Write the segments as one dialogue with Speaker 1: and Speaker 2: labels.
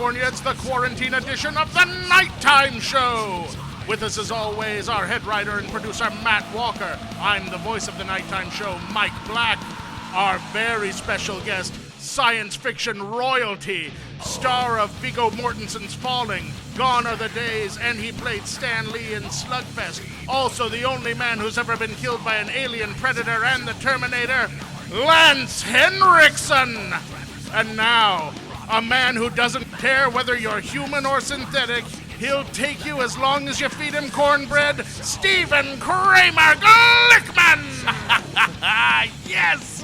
Speaker 1: California, it's the quarantine edition of the Nighttime Show. With us, as always, our head writer and producer, Matt Walker. I'm the voice of the Nighttime Show, Mike Black. Our very special guest, science fiction royalty, star of Viggo Mortensen's Falling, Gone Are the Days, and he played Stan Lee in Slugfest. Also the only man who's ever been killed by an alien predator and the Terminator, Lance Henriksen. And now, a man who doesn't care whether you're human or synthetic. He'll take you as long as you feed him cornbread. Steven Kramer Glickman!
Speaker 2: Yes!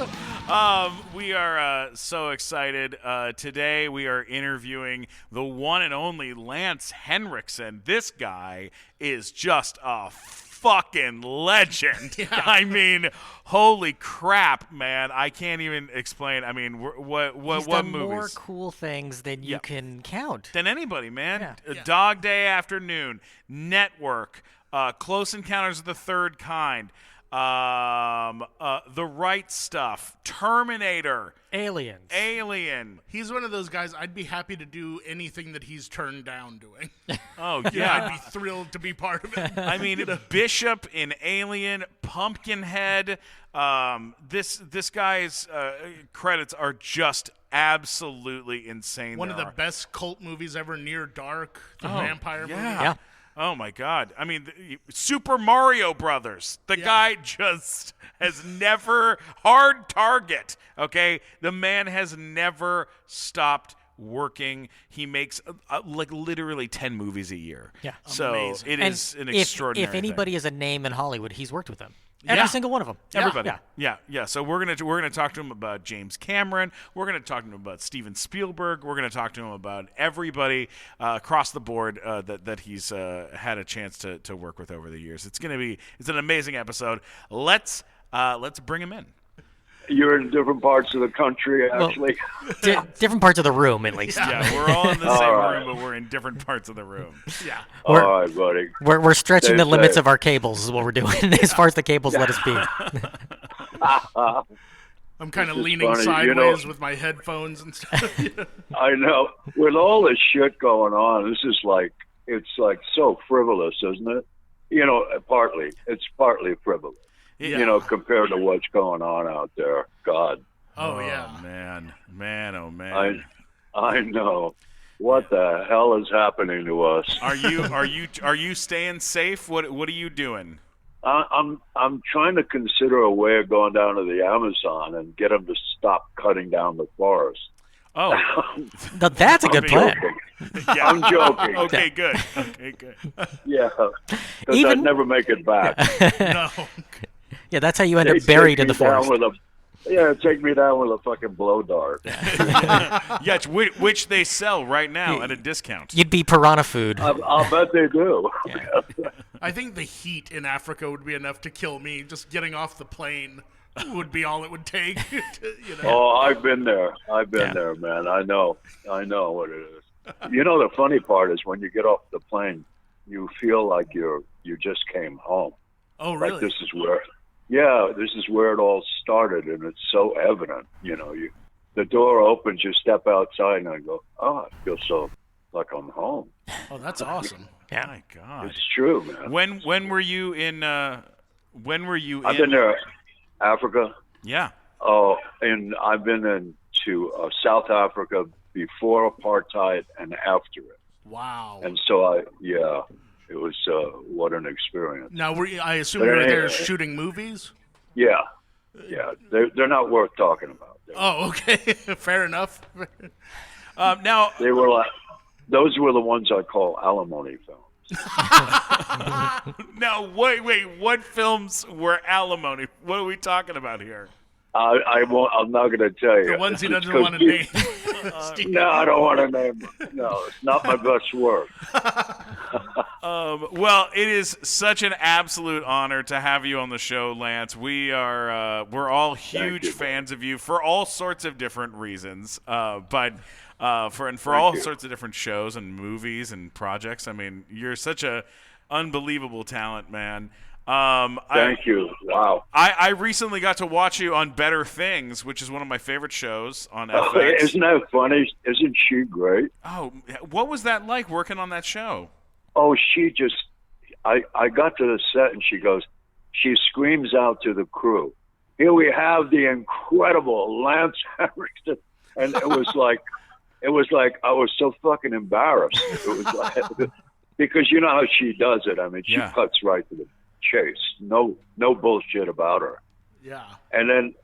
Speaker 2: We are so excited. Today we are interviewing the one and only Lance Henriksen. This guy is just a fucking legend.
Speaker 1: Yeah.
Speaker 2: I mean, holy crap, man. I can't even explain. I mean, what
Speaker 3: He's done
Speaker 2: movies?
Speaker 3: more cool things than you can count.
Speaker 2: Than anybody, man.
Speaker 3: Yeah.
Speaker 2: Dog Day Afternoon, Network, Close Encounters of the Third Kind, The Right Stuff, Terminator, Alien.
Speaker 1: He's one of those guys, I'd be happy to do anything that he's turned down doing.
Speaker 2: Oh,
Speaker 1: Yeah,
Speaker 2: yeah.
Speaker 1: I'd be thrilled to be part of it.
Speaker 2: I mean, Bishop in Alien, Pumpkinhead. This guy's credits are just absolutely insane.
Speaker 1: One of the best cult movies ever, Near Dark, the vampire movie.
Speaker 3: Yeah.
Speaker 2: Oh my God! I mean, Super Mario Brothers. The guy just has never hard target. Okay, the man has never stopped working. He makes like literally 10 movies a year.
Speaker 3: Yeah.
Speaker 2: So
Speaker 1: Amazing.
Speaker 2: it is an extraordinary.
Speaker 3: If anybody
Speaker 2: thing.
Speaker 3: is a name in Hollywood, he's worked with them.
Speaker 2: Yeah.
Speaker 3: Every single one of them.
Speaker 2: Everybody.
Speaker 3: Yeah.
Speaker 2: Yeah. So we're gonna talk to him about James Cameron. We're gonna talk to him about Steven Spielberg. We're gonna talk to him about everybody across the board that he's had a chance to work with over the years. It's an amazing episode. Let's bring him in.
Speaker 4: You're in different parts of the country, actually.
Speaker 3: Different parts of the room, at least.
Speaker 2: Yeah, we're all in the same
Speaker 4: right.
Speaker 2: room, but we're in different parts of the room.
Speaker 1: Yeah.
Speaker 4: All right, buddy.
Speaker 3: We're stretching the
Speaker 4: Stay
Speaker 3: limits
Speaker 4: safe.
Speaker 3: of our cables is what we're doing, as far as the cables let us be.
Speaker 1: I'm kind of
Speaker 4: This is
Speaker 1: leaning
Speaker 4: funny,
Speaker 1: sideways with my headphones and stuff.
Speaker 4: I know. With all this shit going on, this is it's so frivolous, isn't it? You know, it's partly frivolous.
Speaker 1: Yeah.
Speaker 4: You know, compared to what's going on out there. God,
Speaker 1: Oh, yeah.
Speaker 2: Man, oh man.
Speaker 4: I know. What the hell is happening to us?
Speaker 2: Are you staying safe? What are you doing?
Speaker 4: I'm trying to consider a way of going down to the Amazon and get them to stop cutting down the forest.
Speaker 2: Oh,
Speaker 3: That's a good plan.
Speaker 2: yeah.
Speaker 4: I'm joking.
Speaker 2: Okay, good.
Speaker 4: Yeah, because
Speaker 3: Even-
Speaker 4: I'd never make it back.
Speaker 1: No.
Speaker 3: Yeah, that's how you end
Speaker 4: They
Speaker 3: up buried
Speaker 4: take
Speaker 3: in the
Speaker 4: me down
Speaker 3: forest.
Speaker 4: take me down with a fucking blow dart.
Speaker 2: Yeah, which they sell right now at a discount.
Speaker 3: You'd be piranha food.
Speaker 4: I'll bet they do.
Speaker 1: I think the heat in Africa would be enough to kill me. Just getting off the plane would be all it would take.
Speaker 4: Oh, I've been there.
Speaker 3: Yeah.
Speaker 4: There, man. I know what it is. You know, the funny part is when you get off the plane, you feel like you just came home.
Speaker 1: Oh, really?
Speaker 4: Like this is where it all started, and it's so evident. You know, the door opens, you step outside, and I go, oh, I feel so like I'm home.
Speaker 1: Oh, that's awesome.
Speaker 3: Yeah.
Speaker 2: My God.
Speaker 4: It's true, man.
Speaker 2: When were you in? When were you?
Speaker 4: I've been there, Africa.
Speaker 2: Yeah.
Speaker 4: Oh, and I've been into South Africa before apartheid and after it.
Speaker 1: Wow.
Speaker 4: And so it was what an experience.
Speaker 1: Now, I assume
Speaker 4: But
Speaker 1: you were
Speaker 4: anyway.
Speaker 1: there shooting movies?
Speaker 4: Yeah, they're not worth talking about.
Speaker 1: Oh, okay. Fair enough.
Speaker 2: Now,
Speaker 4: They were those were the ones I call alimony films.
Speaker 2: wait. What films were alimony? What are we talking about here?
Speaker 4: I won't. I'm not going to tell you.
Speaker 1: The ones he
Speaker 4: It's
Speaker 1: doesn't want to name.
Speaker 4: No, I don't want to name them. No, it's not my best work.
Speaker 2: Well, it is such an absolute honor to have you on the show, Lance. We're all
Speaker 4: Thank
Speaker 2: huge
Speaker 4: you.
Speaker 2: fans of you for all sorts of different reasons. But for
Speaker 4: Thank
Speaker 2: all
Speaker 4: you.
Speaker 2: sorts of different shows and movies and projects. I mean, you're such a unbelievable talent, man.
Speaker 4: Thank you. Wow.
Speaker 2: I recently got to watch you on Better Things, which is one of my favorite shows on
Speaker 4: Oh,
Speaker 2: FX.
Speaker 4: isn't that funny? Isn't she great?
Speaker 2: Oh, what was that like working on that show?
Speaker 4: Oh, she just, I got to the set and she screams out to the crew, "Here we have the incredible Lance Henriksen." And it was like I was so fucking embarrassed. It was like, because you know how she does it. I mean, she cuts right to the chase. No bullshit about her.
Speaker 1: Yeah.
Speaker 4: And then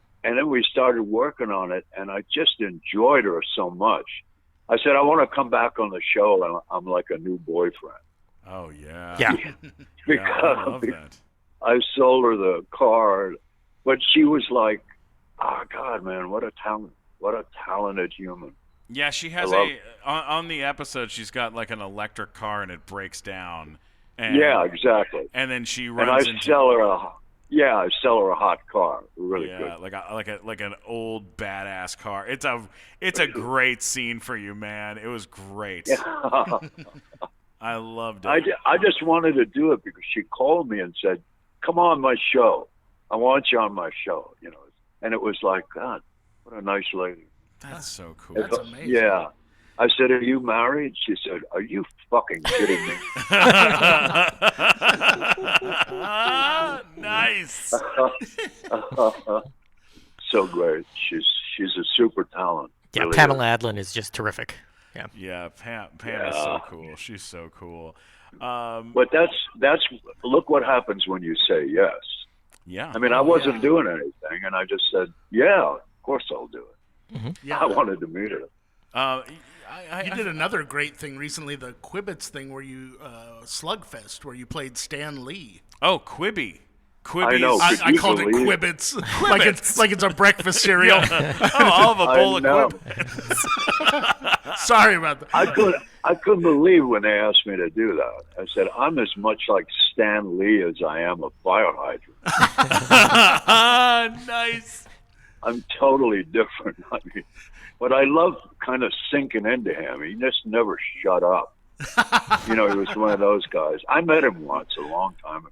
Speaker 4: we started working on it, and I just enjoyed her so much. I said, I want to come back on the show, and I'm like a new boyfriend.
Speaker 2: Oh, yeah.
Speaker 3: Yeah.
Speaker 4: Because
Speaker 2: I love that.
Speaker 4: I sold her the car, but she was like, "Oh God, man, what a talented human."
Speaker 2: Yeah, she has on the episode, she's got like an electric car and it breaks down. And,
Speaker 4: Yeah, exactly.
Speaker 2: And then she
Speaker 4: And
Speaker 2: runs
Speaker 4: I
Speaker 2: into
Speaker 4: sell her a hot car, really good.
Speaker 2: like an old badass car. It's a great scene for you, man. It was great.
Speaker 4: Yeah.
Speaker 2: I loved it.
Speaker 4: I just wanted to do it because she called me and said, "Come on my show. I want you on my show." You know, and it was like, God, what a nice lady.
Speaker 2: That's so cool.
Speaker 1: That's amazing.
Speaker 4: Yeah. I said, "Are you married?" She said, "Are you fucking kidding me?"
Speaker 2: Nice.
Speaker 4: So great. She's a super talent.
Speaker 3: Yeah,
Speaker 4: really
Speaker 3: Pamela
Speaker 4: is.
Speaker 3: Adlon is just terrific. Yeah.
Speaker 2: Yeah, Pam is so cool. She's so cool.
Speaker 4: But that's look what happens when you say yes.
Speaker 2: Yeah.
Speaker 4: I mean, I wasn't doing anything, and I just said, "Yeah, of course I'll do it."
Speaker 1: Yeah.
Speaker 4: I wanted to meet her.
Speaker 1: You did another great thing recently, the Quibbits thing, where you Slugfest, where you played Stan Lee.
Speaker 2: Oh, Quibi.
Speaker 4: I know.
Speaker 1: I
Speaker 4: Could you
Speaker 1: called it
Speaker 4: believe-
Speaker 1: Quibbits, like it's a breakfast cereal.
Speaker 2: Oh, I'll have a bowl
Speaker 4: I
Speaker 2: of
Speaker 4: know.
Speaker 2: Quibi.
Speaker 1: Sorry about that.
Speaker 4: I couldn't believe when they asked me to do that. I said, "I'm as much like Stan Lee as I am a fire hydrant.
Speaker 2: Nice.
Speaker 4: I'm totally different." I mean, but I love kind of sinking into him. He just never shut up. You know, he was one of those guys. I met him once a long time ago.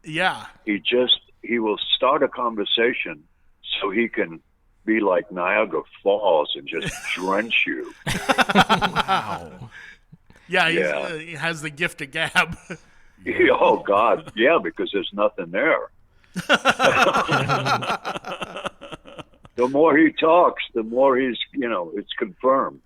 Speaker 1: Yeah.
Speaker 4: He will start a conversation so he can be like Niagara Falls and just drench you.
Speaker 2: Wow.
Speaker 1: Yeah,
Speaker 4: Yeah.
Speaker 1: He has the gift of gab.
Speaker 4: Oh God, yeah, because there's nothing there. The more he talks, the more he's, it's confirmed,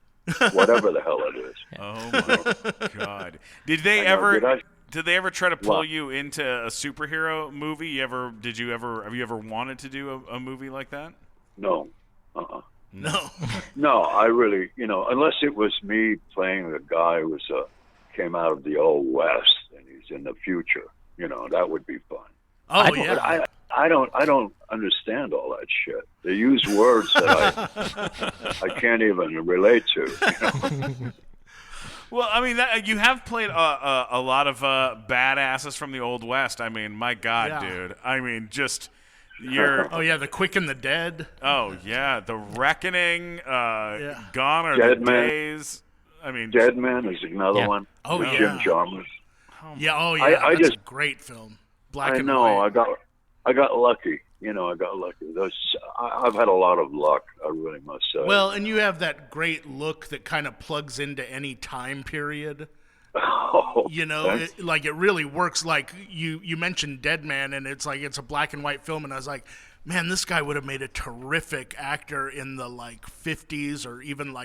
Speaker 4: whatever the hell it is.
Speaker 2: Oh my God. Did they
Speaker 4: I know,
Speaker 2: ever? Did they ever try to pull
Speaker 4: What?
Speaker 2: you into a superhero movie? Have you ever wanted to do a movie like that?
Speaker 4: No,
Speaker 1: No.
Speaker 4: no, I really, unless it was me playing a guy who came out of the old West and he's in the future, that would be fun.
Speaker 1: Oh,
Speaker 4: But
Speaker 1: yeah.
Speaker 4: I don't understand all that shit. They use words that I can't even relate to.
Speaker 2: Well, I mean, you have played a lot of badasses from the Old West. I mean, my God,
Speaker 1: Yeah.
Speaker 2: dude. I mean, just you're.
Speaker 1: Oh, yeah, the Quick and the Dead.
Speaker 2: Oh yeah, The Reckoning.
Speaker 1: Yeah.
Speaker 2: Gone are
Speaker 4: Dead
Speaker 2: the
Speaker 4: Man.
Speaker 2: days. I mean,
Speaker 4: Dead Man is another
Speaker 3: Yeah.
Speaker 4: one.
Speaker 1: Oh,
Speaker 4: with
Speaker 1: yeah.
Speaker 4: Jim Jarmusch.
Speaker 1: Yeah, oh, yeah.
Speaker 4: I
Speaker 1: That's
Speaker 4: just-
Speaker 1: a great film. Black
Speaker 4: I
Speaker 1: and
Speaker 4: know.
Speaker 1: white.
Speaker 4: I got lucky. I got lucky. I've had a lot of luck. I really must say.
Speaker 1: Well, and you have that great look that kind of plugs into any time period.
Speaker 4: Oh, thanks.
Speaker 1: It really works. Like you mentioned Dead Man, and it's like it's a black and white film, and I was like, man, this guy would have made a terrific actor in the 50s or even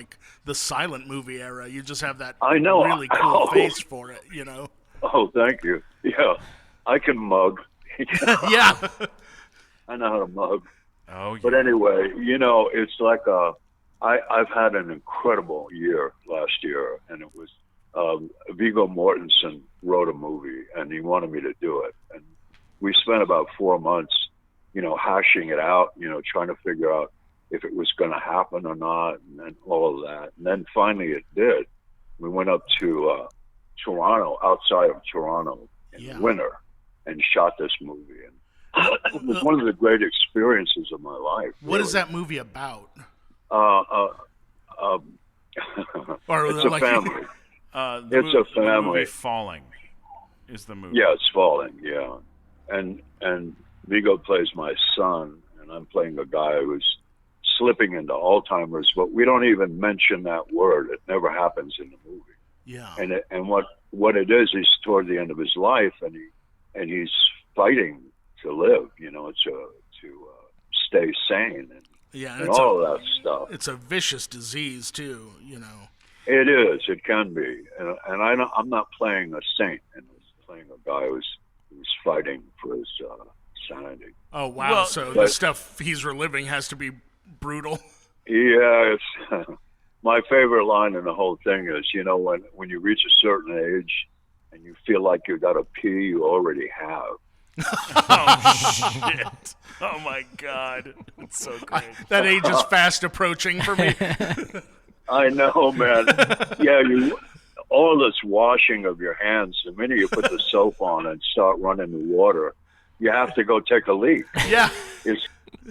Speaker 1: the silent movie era. You just have that
Speaker 4: I know.
Speaker 1: really cool
Speaker 4: Oh.
Speaker 1: face for it,
Speaker 4: Oh, thank you. Yeah, I can mug.
Speaker 1: Yeah.
Speaker 4: I know how to mug.
Speaker 2: oh yeah.
Speaker 4: But anyway, it's like I've had an incredible year last year, and it was Viggo Mortensen wrote a movie, and he wanted me to do it, and we spent about 4 months, hashing it out, trying to figure out if it was going to happen or not, and then all of that, and then finally it did. We went up to Toronto, outside of Toronto, in winter, and shot this movie, and it was one of the great experiences of my life.
Speaker 1: What is
Speaker 4: really.
Speaker 1: that movie about? Or
Speaker 4: It's a family.
Speaker 2: The
Speaker 4: It's a
Speaker 2: the
Speaker 4: family.
Speaker 2: movie Falling is the movie.
Speaker 4: Yeah, it's falling. Yeah, and Vigo plays my son, and I'm playing a guy who's slipping into Alzheimer's, but we don't even mention that word. It never happens in the movie.
Speaker 1: Yeah.
Speaker 4: And what it is, he's toward the end of his life, and he's fighting to live, to stay sane, and
Speaker 1: it's
Speaker 4: all of that stuff.
Speaker 1: It's a vicious disease too,
Speaker 4: It is. It can be, and I'm not playing a saint, and I'm playing a guy who's fighting for his sanity.
Speaker 1: Oh wow!
Speaker 2: Well,
Speaker 1: so the stuff he's reliving has to be brutal.
Speaker 4: Yeah, it's my favorite line in the whole thing is, when you reach a certain age and you feel like you got to pee, you already have.
Speaker 2: Oh shit! Oh my god, it's so great.
Speaker 1: That age is fast approaching for me.
Speaker 4: I know, man. Yeah, all this washing of your hands. The minute you put the soap on and start running the water, you have to go take a leak.
Speaker 1: Yeah.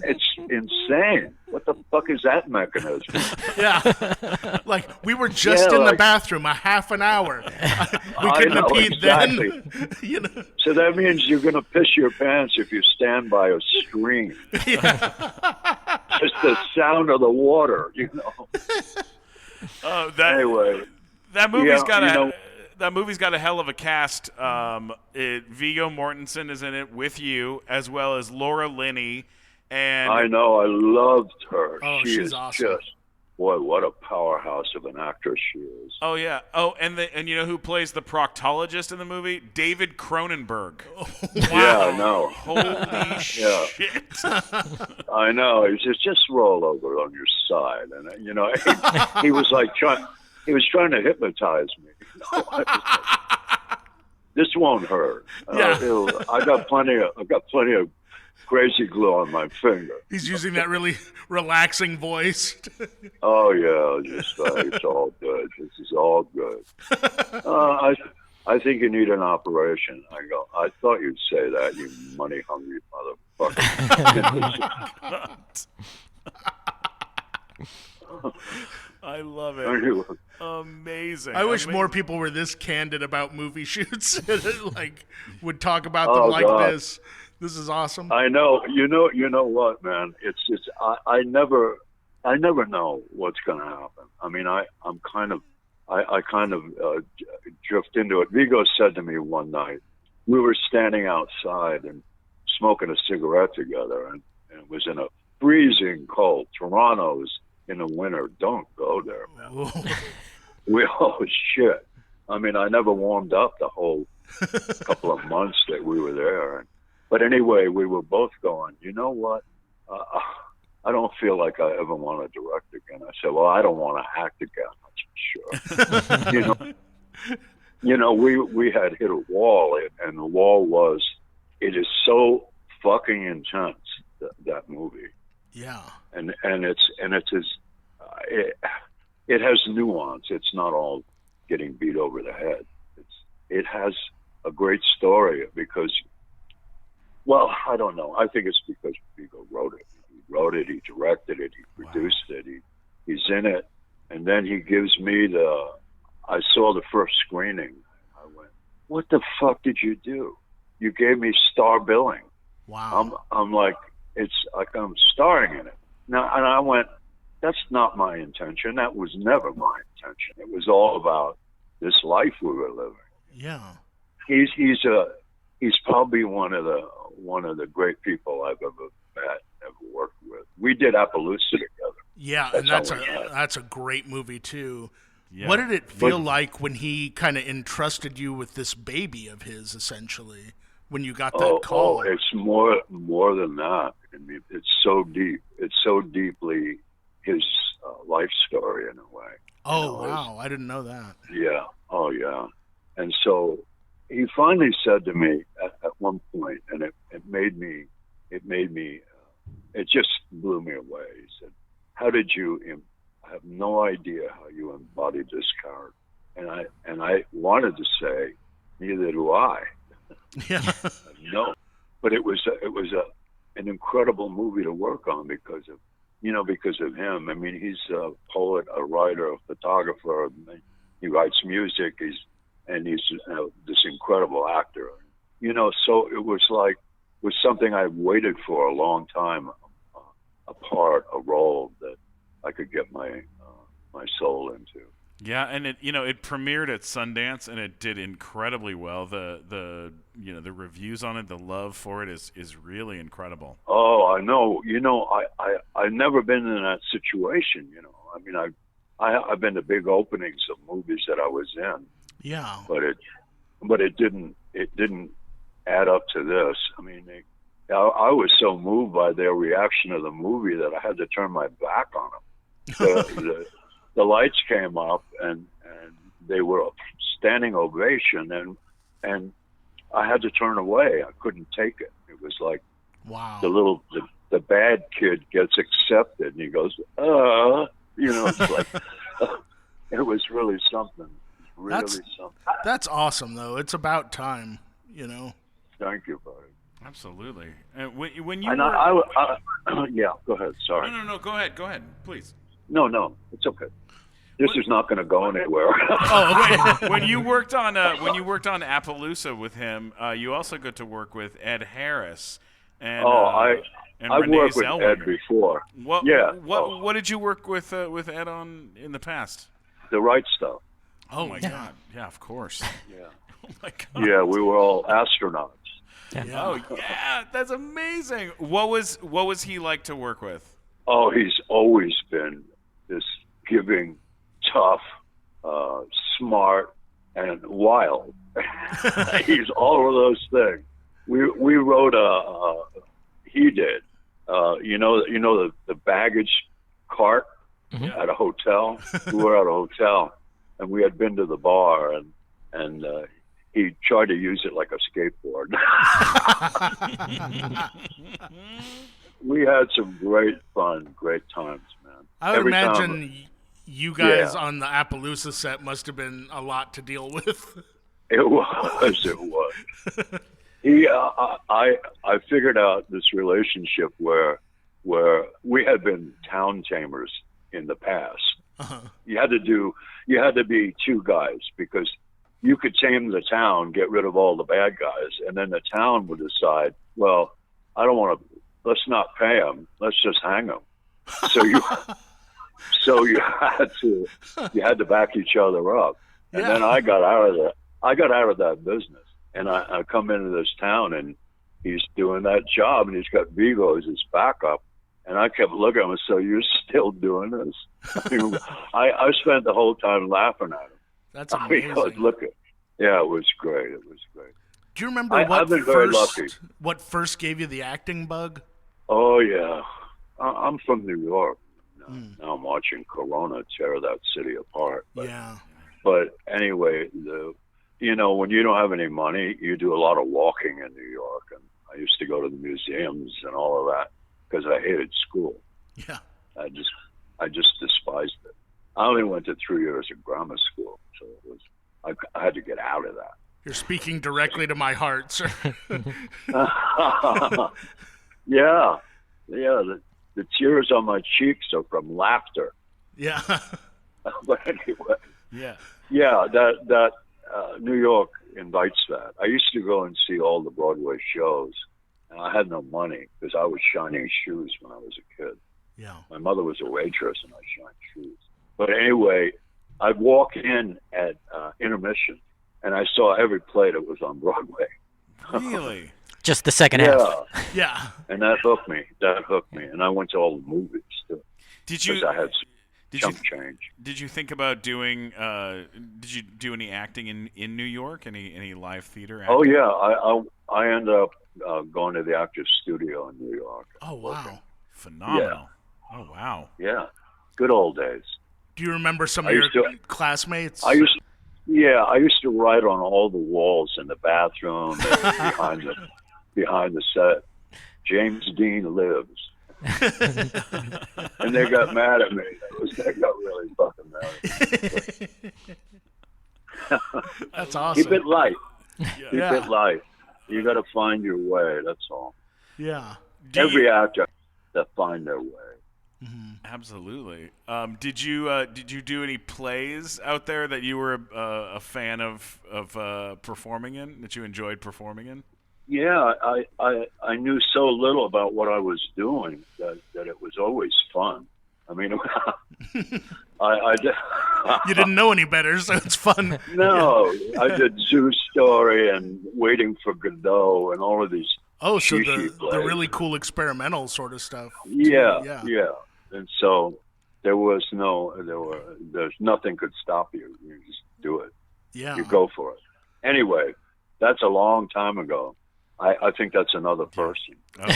Speaker 4: It's insane. What the fuck is that mechanism?
Speaker 1: Yeah. Like, we were just in the bathroom a half an hour. We couldn't have peed
Speaker 4: exactly.
Speaker 1: then.
Speaker 4: So that means you're going to piss your pants if you stand by a stream.
Speaker 1: Yeah.
Speaker 4: Just the sound of the water, Anyway.
Speaker 2: That movie's that movie's got a hell of a cast. Viggo Mortensen is in it with you, as well as Laura Linney. And
Speaker 4: I know, I loved her.
Speaker 1: Oh,
Speaker 4: she
Speaker 1: she's
Speaker 4: is
Speaker 1: awesome.
Speaker 4: Just, boy, what a powerhouse of an actress she is.
Speaker 2: Oh yeah. Oh, and you know who plays the proctologist in the movie? David Cronenberg.
Speaker 1: Wow.
Speaker 4: Yeah, I know.
Speaker 2: Holy shit!
Speaker 4: I know. He says, just roll over on your side, and he was like he was trying to hypnotize me. I was like, this won't hurt.
Speaker 1: Yeah.
Speaker 4: I've got plenty of crazy glue on my finger.
Speaker 1: He's using that really relaxing voice.
Speaker 4: Oh yeah, just it's all good. This is all good. I think you need an operation. I go, I thought you'd say that, you money hungry motherfucker.
Speaker 2: I love it. Amazing.
Speaker 1: I wish more people were this candid about movie shoots. Like, would talk about them like
Speaker 4: God.
Speaker 1: this. This is awesome.
Speaker 4: I know. You know what, man? It's I never know what's going to happen. I mean, I kind of drift into it. Vigo said to me one night, we were standing outside and smoking a cigarette together, and it was in a freezing cold. Toronto's in the winter. Don't go there, man. Shit. I mean, I never warmed up the whole couple of months that we were there. But anyway, we were both going, you know what? I don't feel like I ever want to direct again. I said, well, I don't want to act again. That's sure. We had hit a wall, and the wall was, it is so fucking intense, that movie.
Speaker 1: Yeah.
Speaker 4: And it has nuance. It's not all getting beat over the head. It has a great story because, well, I don't know. I think it's because Vigo wrote it. He wrote it, he directed it, he produced it, he's in it. And then he gives me I saw the first screening. I went, what the fuck did you do? You gave me star billing.
Speaker 1: Wow.
Speaker 4: I'm like, it's like I'm starring in it. Now, and I went, that's not my intention. That was never my intention. It was all about this life we were living.
Speaker 1: Yeah.
Speaker 4: He's probably one of the great people I've ever met, ever worked with. We did Appaloosa together.
Speaker 1: Yeah, and that's a great movie too.
Speaker 2: Yeah.
Speaker 1: What did it feel like when he kind of entrusted you with this baby of his, essentially, when you got that call?
Speaker 4: Oh, it's more than that. I mean, it's so deep. It's so deeply his life story in a way.
Speaker 1: Oh, wow. I didn't know that.
Speaker 4: Yeah. Oh, yeah. And so he finally said to me at one point, and it made me, it just blew me away. He said, how did you, I have no idea how you embodied this character. And I wanted to say, neither do I.
Speaker 1: Yeah.
Speaker 4: No. But it was an incredible movie to work on because of him. I mean, he's a poet, a writer, a photographer. He writes music. He's this incredible actor. So it was like was something I waited for a long time, a part, a role that I could get my soul into.
Speaker 2: Yeah, and it premiered at Sundance, and it did incredibly well. The reviews on it, the love for it is really incredible.
Speaker 4: Oh, I know. I've never been in that situation. I mean, I've been to big openings of movies that I was in.
Speaker 1: Yeah.
Speaker 4: But it didn't add up to this. I mean, I was so moved by their reaction to the movie that I had to turn my back on them. The lights came up and they were a standing ovation, and I had to turn away. I couldn't take it. It was like,
Speaker 1: wow.
Speaker 4: The bad kid gets accepted, and he goes, it's like it was really something. Something.
Speaker 1: That's awesome, though. It's about time,
Speaker 4: Thank you, buddy.
Speaker 2: Absolutely. And when you
Speaker 4: yeah, go ahead. Sorry.
Speaker 2: No. Go ahead, please.
Speaker 4: No, it's okay. This is not going to go anywhere.
Speaker 2: Oh, okay. When you worked on Appaloosa with him, you also got to work with Ed Harris. And,
Speaker 4: I've worked with Ed before.
Speaker 2: What did you work with Ed on in the past?
Speaker 4: The Right Stuff.
Speaker 2: Oh my God! Yeah, of course.
Speaker 4: Yeah.
Speaker 2: Oh my God.
Speaker 4: Yeah, we were all astronauts.
Speaker 3: Yeah.
Speaker 2: Oh yeah, that's amazing. What was he like to work with?
Speaker 4: Oh, he's always been this giving, tough, smart, and wild. He's all of those things. We wrote he did. The baggage cart at a hotel. We were at a hotel, and we had been to the bar, and he tried to use it like a skateboard. We had some great fun, great times, man.
Speaker 1: I would imagine you guys on the Appaloosa set must have been a lot to deal with.
Speaker 4: It was. I figured out this relationship where we had been town tamers in the past.
Speaker 1: Uh-huh.
Speaker 4: You had to be two guys, because you could tame the town, get rid of all the bad guys, and then the town would decide, well, I don't want to. Let's not pay them. Let's just hang them. So you had to back each other up. And then I got out of that business, and I come into this town, and he's doing that job, and he's got Vigo as his backup. And I kept looking at him and said, "You're still doing this?" I spent the whole time laughing at him.
Speaker 1: That's amazing.
Speaker 4: Yeah, it was great. It was great.
Speaker 1: Do you remember
Speaker 4: I've been very lucky.
Speaker 1: What first gave you the acting bug?
Speaker 4: Oh, yeah. I'm from New York. Now I'm watching Corona tear that city apart. But anyway, when you don't have any money, you do a lot of walking in New York. And I used to go to the museums and all of that because I hated school.
Speaker 1: Yeah.
Speaker 4: I just despised it. I only went to 3 years of grammar school, so I had to get out of that.
Speaker 1: You're speaking directly to my heart, sir.
Speaker 4: Yeah. The tears on my cheeks are from laughter.
Speaker 1: Yeah.
Speaker 4: But anyway.
Speaker 2: Yeah.
Speaker 4: Yeah, that New York invites that. I used to go and see all the Broadway shows, and I had no money because I was shining shoes when I was a kid.
Speaker 1: Yeah.
Speaker 4: My mother was a waitress, and I shined shoes. But anyway, I'd walk in at intermission, and I saw every play that was on Broadway.
Speaker 2: Really?
Speaker 3: Just the second half.
Speaker 1: Yeah.
Speaker 4: And that hooked me. And I went to all the movies, too.
Speaker 2: Did
Speaker 4: I had chump change.
Speaker 2: Did you think about doing, did you do any acting in New York? Any live theater acting?
Speaker 4: Oh, yeah. I ended up going to the Actors Studio in New York.
Speaker 1: Oh, wow.
Speaker 4: Working.
Speaker 2: Phenomenal. Yeah. Oh, wow.
Speaker 4: Yeah. Good old days.
Speaker 1: Do you remember some of your classmates?
Speaker 4: I used to write on all the walls in the bathroom and behind the set, "James Dean lives." And they got mad at me. They got really fucking mad at me.
Speaker 1: That's awesome.
Speaker 4: Keep it light. Keep it light. You got to find your way. That's all.
Speaker 1: Yeah.
Speaker 4: Every actor that find their way.
Speaker 1: Mm-hmm.
Speaker 2: Absolutely. Did you do any plays out there that you were a fan of performing in, that you enjoyed performing in?
Speaker 4: Yeah, I knew so little about what I was doing that it was always fun. I mean, I did,
Speaker 1: You didn't know any better, so it's fun.
Speaker 4: no, I did Zoo Story and Waiting for Godot and all of these.
Speaker 1: Oh, so
Speaker 4: cheesy
Speaker 1: the
Speaker 4: plays.
Speaker 1: really cool experimental sort of stuff.
Speaker 4: Yeah. And so there's nothing could stop you. You just do it.
Speaker 1: Yeah.
Speaker 4: You go for it. Anyway, that's a long time ago. I think that's another person.
Speaker 2: Talking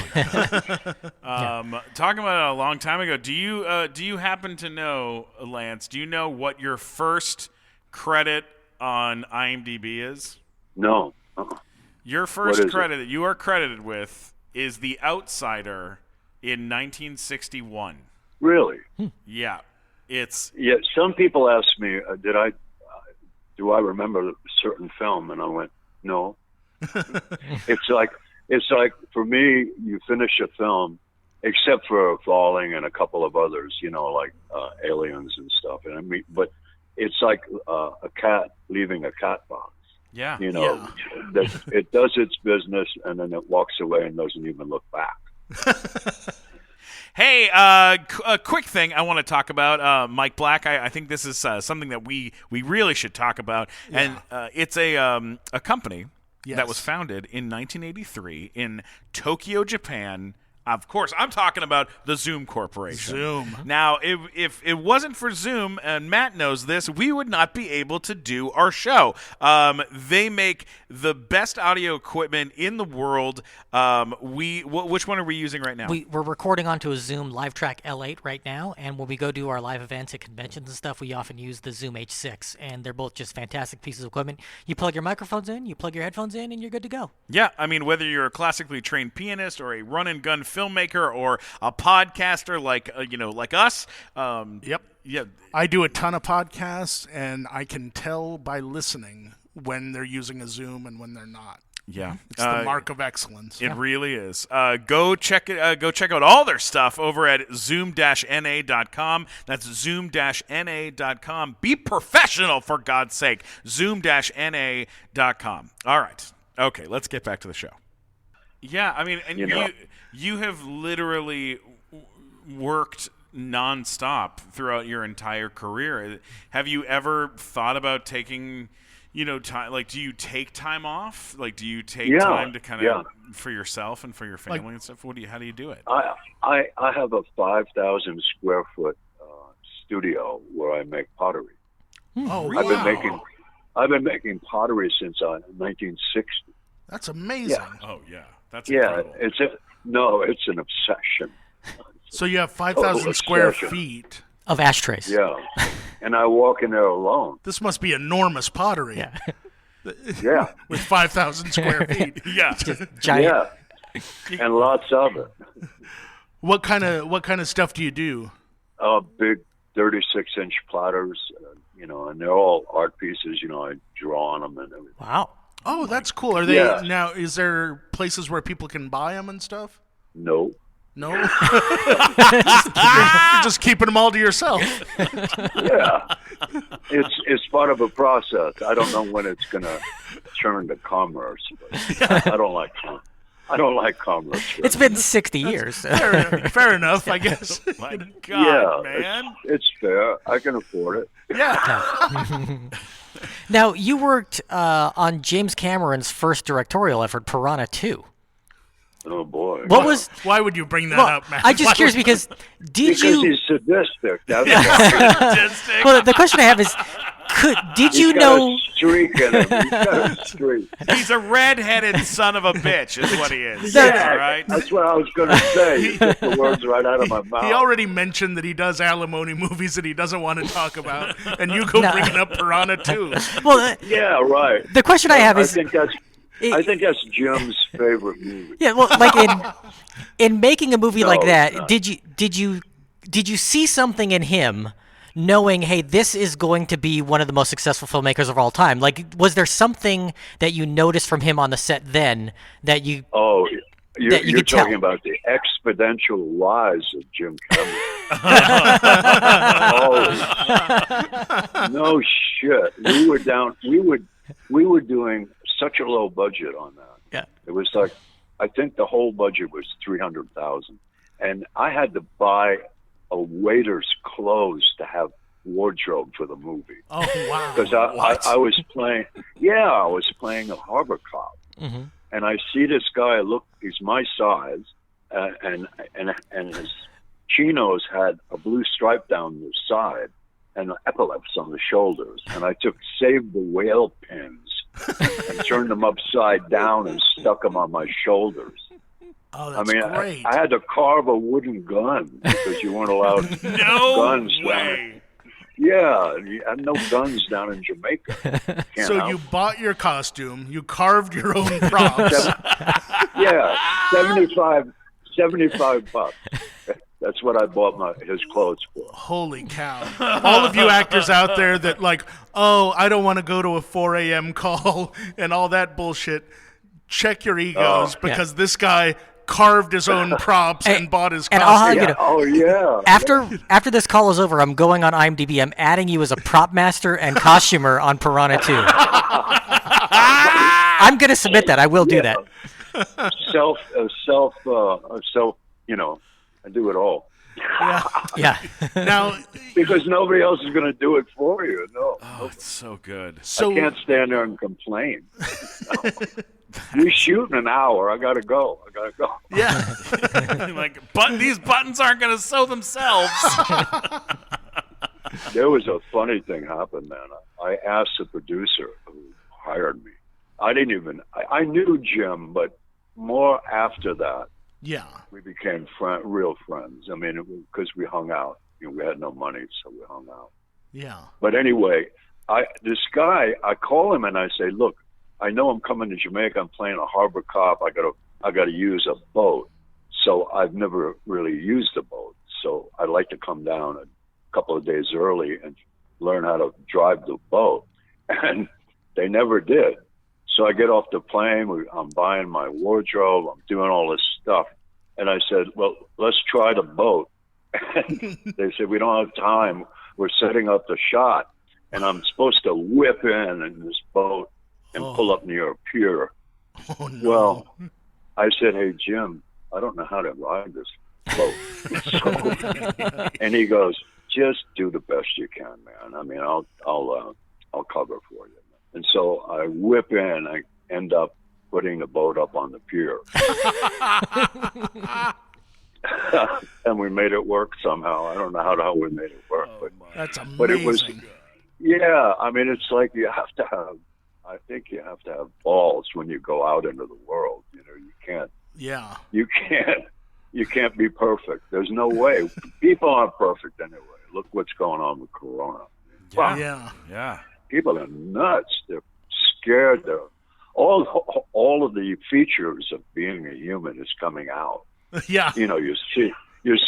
Speaker 2: about a long time ago, do you happen to know, Lance? Do you know what your first credit on IMDb is?
Speaker 4: No.
Speaker 2: Your first credit that you are credited with is The Outsider in 1961.
Speaker 4: Really?
Speaker 2: Yeah,
Speaker 4: Yeah. Some people ask me, do I remember a certain film? And I went, no. It's like for me, you finish a film, except for Falling and a couple of others, like Aliens and stuff. And I mean, but it's like a cat leaving a cat box.
Speaker 2: Yeah.
Speaker 4: That it does its business and then it walks away and doesn't even look back.
Speaker 2: Hey, a quick thing I want to talk about, Mike Black. I think this is something that we really should talk about, and it's a company that was founded in 1983 in Tokyo, Japan. Of course, I'm talking about the Zoom Corporation.
Speaker 1: Zoom.
Speaker 2: Now, if it wasn't for Zoom, and Matt knows this, we would not be able to do our show. They make the best audio equipment in the world. Which one are we using right now?
Speaker 3: We're recording onto a Zoom LiveTrack L8 right now, and when we go do our live events at conventions and stuff, we often use the Zoom H6, and they're both just fantastic pieces of equipment. You plug your microphones in, you plug your headphones in, and you're good to go.
Speaker 2: Yeah, I mean, whether you're a classically trained pianist or a run-and-gun filmmaker or a podcaster like us.
Speaker 1: Yep.
Speaker 2: Yeah.
Speaker 1: I do a ton of podcasts, and I can tell by listening when they're using a Zoom and when they're not.
Speaker 2: Yeah,
Speaker 1: It's the mark of excellence.
Speaker 2: It really is. Go check it. Go check out all their stuff over at zoom-na.com. That's zoom-na.com. Be professional, for God's sake. Zoom-na.com. All right. Okay, let's get back to the show. Yeah, I mean, and you have literally worked nonstop throughout your entire career. Have you ever thought about taking, time? Like, do you take time off? Like, do you take time to kind of for yourself and for your family and stuff? How do you do it?
Speaker 4: I have a 5,000 square foot studio where I make pottery.
Speaker 1: Oh, wow.
Speaker 4: I've been making pottery since 1960.
Speaker 1: That's amazing.
Speaker 4: Yeah.
Speaker 2: Oh yeah, that's incredible.
Speaker 4: It's an obsession.
Speaker 1: So you have 5,000 square feet
Speaker 3: of ashtrays.
Speaker 4: Yeah, and I walk in there alone.
Speaker 1: This must be enormous pottery.
Speaker 3: Yeah.
Speaker 4: Yeah,
Speaker 1: with 5,000 square feet.
Speaker 2: Yeah,
Speaker 3: giant.
Speaker 4: Yeah, and lots of it.
Speaker 1: What kind of stuff do you do?
Speaker 4: Big 36-inch platters, and they're all art pieces. I draw on them and everything.
Speaker 3: Wow.
Speaker 1: Oh, that's cool. Are they now? Is there places where people can buy them and stuff?
Speaker 4: No.
Speaker 1: No. You're just keeping them all to yourself.
Speaker 4: Yeah, it's part of a process. I don't know when it's gonna turn to commerce, but I don't like commerce.
Speaker 3: It's been 60 years.
Speaker 1: Fair enough, I guess.
Speaker 2: My God, man.
Speaker 4: It's fair. I can afford it.
Speaker 1: Yeah.
Speaker 3: Now, you worked on James Cameron's first directorial effort, Piranha 2.
Speaker 4: Oh boy!
Speaker 1: Why would you bring that up, man?
Speaker 3: I'm just curious because
Speaker 4: because he's sadistic. That's
Speaker 2: Sadistic.
Speaker 3: Well, the question I have is, did you know?
Speaker 4: Got a streak in him. He's got a streak.
Speaker 2: He's a red-headed son of a bitch, is what he is.
Speaker 4: Yeah,
Speaker 2: all right.
Speaker 4: That's what I was going to say. You took the words right out of my mouth.
Speaker 1: He already mentioned that he does alimony movies that he doesn't want to talk about, and you go bringing up Piranha 2.
Speaker 3: Well,
Speaker 4: yeah, right.
Speaker 3: The question I have is,
Speaker 4: I think that's Jim's favorite movie.
Speaker 3: Yeah, well, like in making a movie like that, did you see something in him, knowing, hey, this is going to be one of the most successful filmmakers of all time? Like, was there something that you noticed from him on the set then that you? Oh,
Speaker 4: you're talking about the exponential rise of Jim Cameron. Oh, no shit. We were doing such a low budget on that.
Speaker 3: Yeah.
Speaker 4: It was like, I think the whole budget was $300,000, and I had to buy a waiter's clothes to have wardrobe for the movie.
Speaker 1: Oh wow!
Speaker 4: Because I was playing, I was playing a harbor cop, and I see this guy. Look, he's my size, and his chinos had a blue stripe down the side and epaulets on the shoulders. And I took Save the Whale pins and turned them upside down and stuck them on my shoulders.
Speaker 1: Oh, that's great.
Speaker 4: I had to carve a wooden gun because you weren't allowed guns down. Yeah, you had no guns down in Jamaica.
Speaker 1: So you bought your costume, you carved your own props.
Speaker 4: 75 bucks. That's what I bought his clothes for.
Speaker 1: Holy cow. All of you actors out there that like, oh, I don't want to go to a 4 a.m. call and all that bullshit, check your egos because this guy carved his own props and bought his costume.
Speaker 3: After this call is over, I'm going on IMDb. I'm adding you as a prop master and costumer on Piranha 2. I'm going to submit that. I will do that.
Speaker 4: I do it all.
Speaker 3: Yeah.
Speaker 1: Now,
Speaker 4: because nobody else is going to do it for you. No.
Speaker 2: Oh, it's so good.
Speaker 4: I can't stand there and complain. No. We shoot in an hour. I got to go.
Speaker 1: Yeah.
Speaker 2: Like, these buttons aren't going to sew themselves.
Speaker 4: There was a funny thing happened, man. I asked the producer who hired me. I knew Jim, but more after that.
Speaker 1: Yeah.
Speaker 4: We became real friends. I mean, because we hung out. We had no money, so we hung out.
Speaker 1: Yeah.
Speaker 4: But anyway, this guy, I call him and I say, look, I know I'm coming to Jamaica. I'm playing a harbor cop. I got to use a boat. So I've never really used a boat. So I'd like to come down a couple of days early and learn how to drive the boat. And they never did. So I get off the plane. I'm buying my wardrobe. I'm doing all this stuff. And I said, well, let's try the boat. And they said, we don't have time. We're setting up the shot. And I'm supposed to whip in this boat and pull up near a pier.
Speaker 1: Oh, no.
Speaker 4: Well, I said, hey, Jim, I don't know how to ride this boat. And he goes, just do the best you can, man. I mean, I'll cover for you. And so I whip in. I end up putting the boat up on the pier. And we made it work somehow. I don't know how we made it work.
Speaker 1: That's amazing.
Speaker 4: But it was, I mean, it's like I think you have to have balls when you go out into the world. You can't be perfect. There's no way. People aren't perfect anyway. Look what's going on with Corona.
Speaker 2: Yeah.
Speaker 4: People are nuts. They're scared. All of the features of being a human is coming out.
Speaker 1: Yeah.
Speaker 4: You're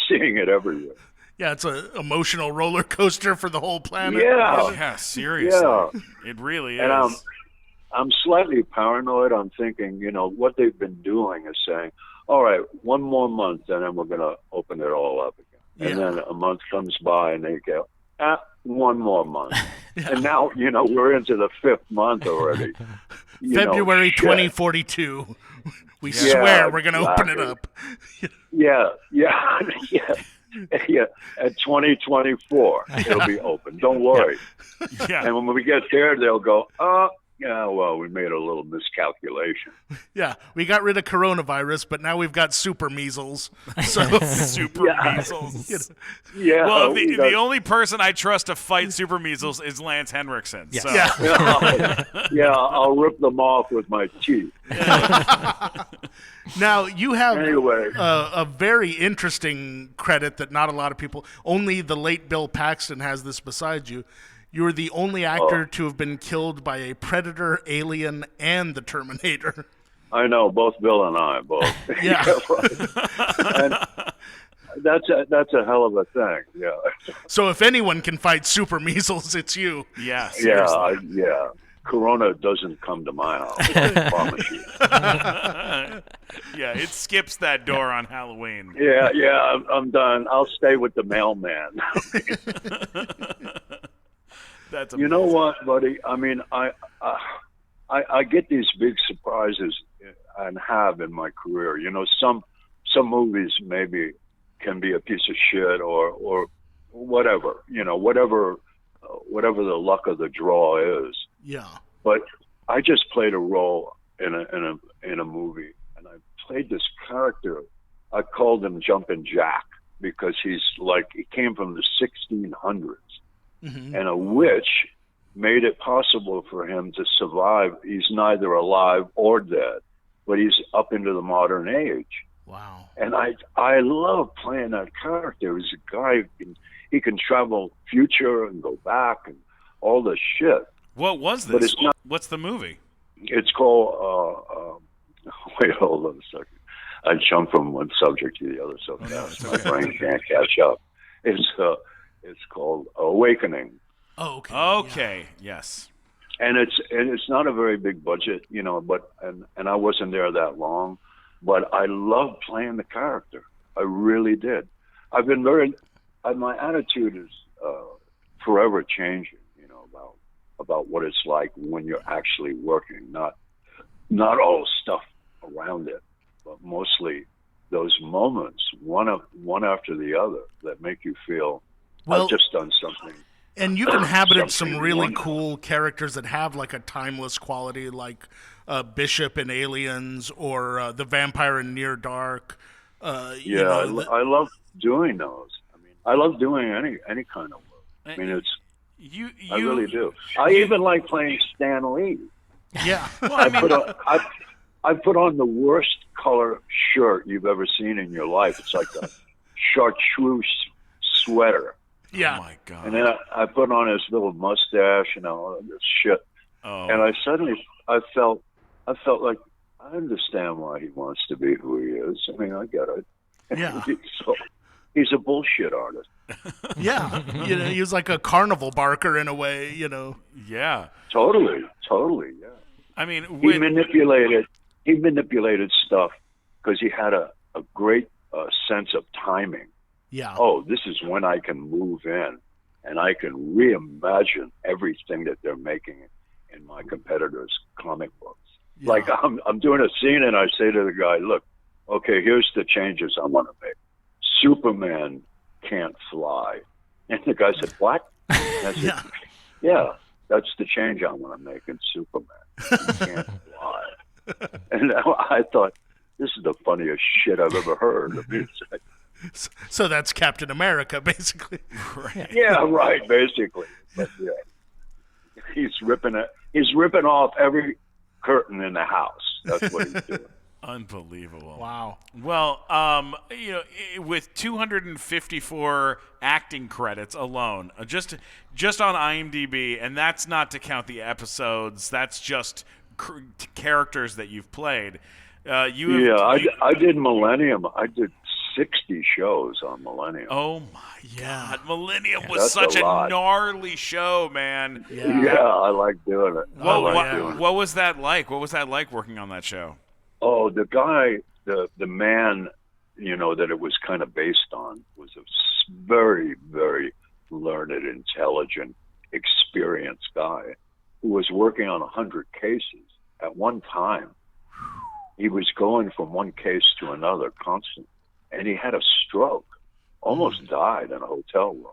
Speaker 4: seeing it everywhere.
Speaker 1: Yeah, it's an emotional roller coaster for the whole planet.
Speaker 2: Yeah, seriously.
Speaker 4: Yeah.
Speaker 2: It really is.
Speaker 4: And I'm slightly paranoid. I'm thinking, what they've been doing is saying, all right, one more month, and then we're going to open it all up again. And then a month comes by, and they go, one more month. And now, we're into the 5th month already.
Speaker 1: February 2042. We swear we're going to open it up.
Speaker 4: Yeah. At 2024, it'll be open. Don't worry.
Speaker 2: Yeah.
Speaker 4: And when we get there, they'll go, well, we made a little miscalculation.
Speaker 1: Yeah, we got rid of coronavirus, but now we've got super measles. So
Speaker 2: super measles.
Speaker 4: Yeah.
Speaker 2: Well, the only person I trust to fight super measles is Lance Henriksen.
Speaker 3: Yes.
Speaker 2: So.
Speaker 4: Yeah, I'll rip them off with my teeth.
Speaker 1: Now, you have a very interesting credit that not a lot of people, only the late Bill Paxton has this besides you. You were the only actor to have been killed by a predator, alien, and the Terminator.
Speaker 4: I know, both Bill and I, both.
Speaker 1: Yeah.
Speaker 4: And that's a hell of a thing, yeah.
Speaker 1: So if anyone can fight super measles, it's you.
Speaker 2: Yeah, seriously.
Speaker 4: Yeah. Corona doesn't come to my house, I promise you.
Speaker 2: Yeah, it skips that door on Halloween.
Speaker 4: Yeah, I'm done. I'll stay with the mailman.
Speaker 2: That's
Speaker 4: amazing. You know what, buddy? I mean, I get these big surprises. and have in my career. You know, some movies maybe can be a piece of shit or whatever. You know, whatever the luck of the draw is.
Speaker 1: Yeah.
Speaker 4: But I just played a role in a movie, and I played this character. I called him Jumpin' Jack because he came from the 1600s, and a witch made it possible for him to survive. He's neither alive or dead, but he's up into the modern age.
Speaker 1: Wow.
Speaker 4: And I love playing that character. He's a guy he can travel future and go back and all this shit.
Speaker 2: What was this?
Speaker 4: But it's not.
Speaker 2: What's the movie?
Speaker 4: It's called. Wait, hold on a second. I jump from one subject to the other so fast. My brain can't catch up. It's called Awakening.
Speaker 1: Oh, okay.
Speaker 2: Okay. Yes.
Speaker 4: And it's not a very big budget, you know, and I wasn't there that long, but I love playing the character. I really did. I've been my attitude is forever changing, you know, about what it's like when you're actually working, not all stuff around it, but mostly those moments, one after the other, that make you feel I've just done something.
Speaker 1: And you've inhabited some
Speaker 4: something
Speaker 1: really
Speaker 4: wonderful.
Speaker 1: cool characters that have like a timeless quality, like Bishop in Aliens or the vampire in Near Dark.
Speaker 4: Yeah, I love doing those. I mean, I love doing any kind of work. I mean, I really do. I even like playing Stan Lee.
Speaker 1: Yeah.
Speaker 2: Well, I mean,
Speaker 4: I put on the worst color shirt you've ever seen in your life. It's like a chartreuse sweater.
Speaker 1: Yeah.
Speaker 2: Oh my God.
Speaker 4: And then I put on his little mustache and all this shit.
Speaker 2: Oh.
Speaker 4: And I suddenly felt like I understand why he wants to be who he is. I mean, I get it.
Speaker 1: Yeah.
Speaker 4: So he's a bullshit artist.
Speaker 1: Yeah. You know, he was like a carnival barker in a way, you know.
Speaker 2: Yeah.
Speaker 4: Totally, yeah.
Speaker 2: I mean,
Speaker 4: He manipulated stuff because he had a great sense of timing.
Speaker 1: Yeah.
Speaker 4: Oh, this is when I can move in and I can reimagine everything that they're making in my competitors' comic books.
Speaker 1: Yeah.
Speaker 4: Like I'm doing a scene and I say to the guy, look, okay, here's the changes I want to make. Superman can't fly. And the guy said, what? And I said, yeah, that's the change I want to make in Superman. He can't fly. And I thought, this is the funniest shit I've ever heard. I mean, it's like,
Speaker 1: So that's Captain America, basically.
Speaker 2: right.
Speaker 4: yeah, right, basically. But yeah, he's ripping off every curtain in the house. That's what he's doing.
Speaker 2: Unbelievable.
Speaker 1: Wow.
Speaker 2: Well, you know, with 254 acting credits alone, just on IMDb, and that's not to count the episodes. That's just characters that you've played. I did Millennium. I did 60 shows on Millennium. Oh my God, Millennium was
Speaker 4: That's
Speaker 2: such a
Speaker 4: lot.
Speaker 2: gnarly show, man.
Speaker 4: Yeah, I like doing it.
Speaker 2: What was that like? What was that like working on that show?
Speaker 4: Oh, the guy, the man, you know, that it was kind of based on was a very, very learned, intelligent, experienced guy who was working on 100 cases at one time. He was going from one case to another constantly. And he had a stroke, almost died in a hotel room.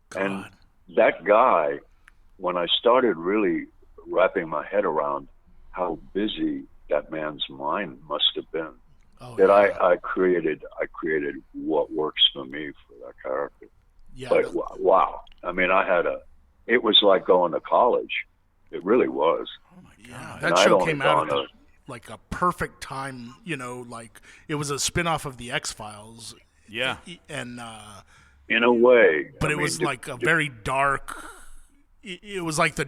Speaker 2: God.
Speaker 4: And that guy, when I started really wrapping my head around how busy that man's mind must have been, I created what works for me for that character.
Speaker 1: Yeah.
Speaker 4: But wow, I mean, it was like going to college. It really was.
Speaker 2: Oh my God.
Speaker 1: Yeah,
Speaker 4: And
Speaker 1: that
Speaker 4: I'd
Speaker 1: show
Speaker 4: only
Speaker 1: came out
Speaker 4: gone
Speaker 1: at like a perfect time, you know, like it was a spin-off of the X-Files.
Speaker 2: Yeah.
Speaker 1: And
Speaker 4: in a way.
Speaker 1: but
Speaker 4: I
Speaker 1: it was
Speaker 4: mean,
Speaker 1: like a very dark, it was like the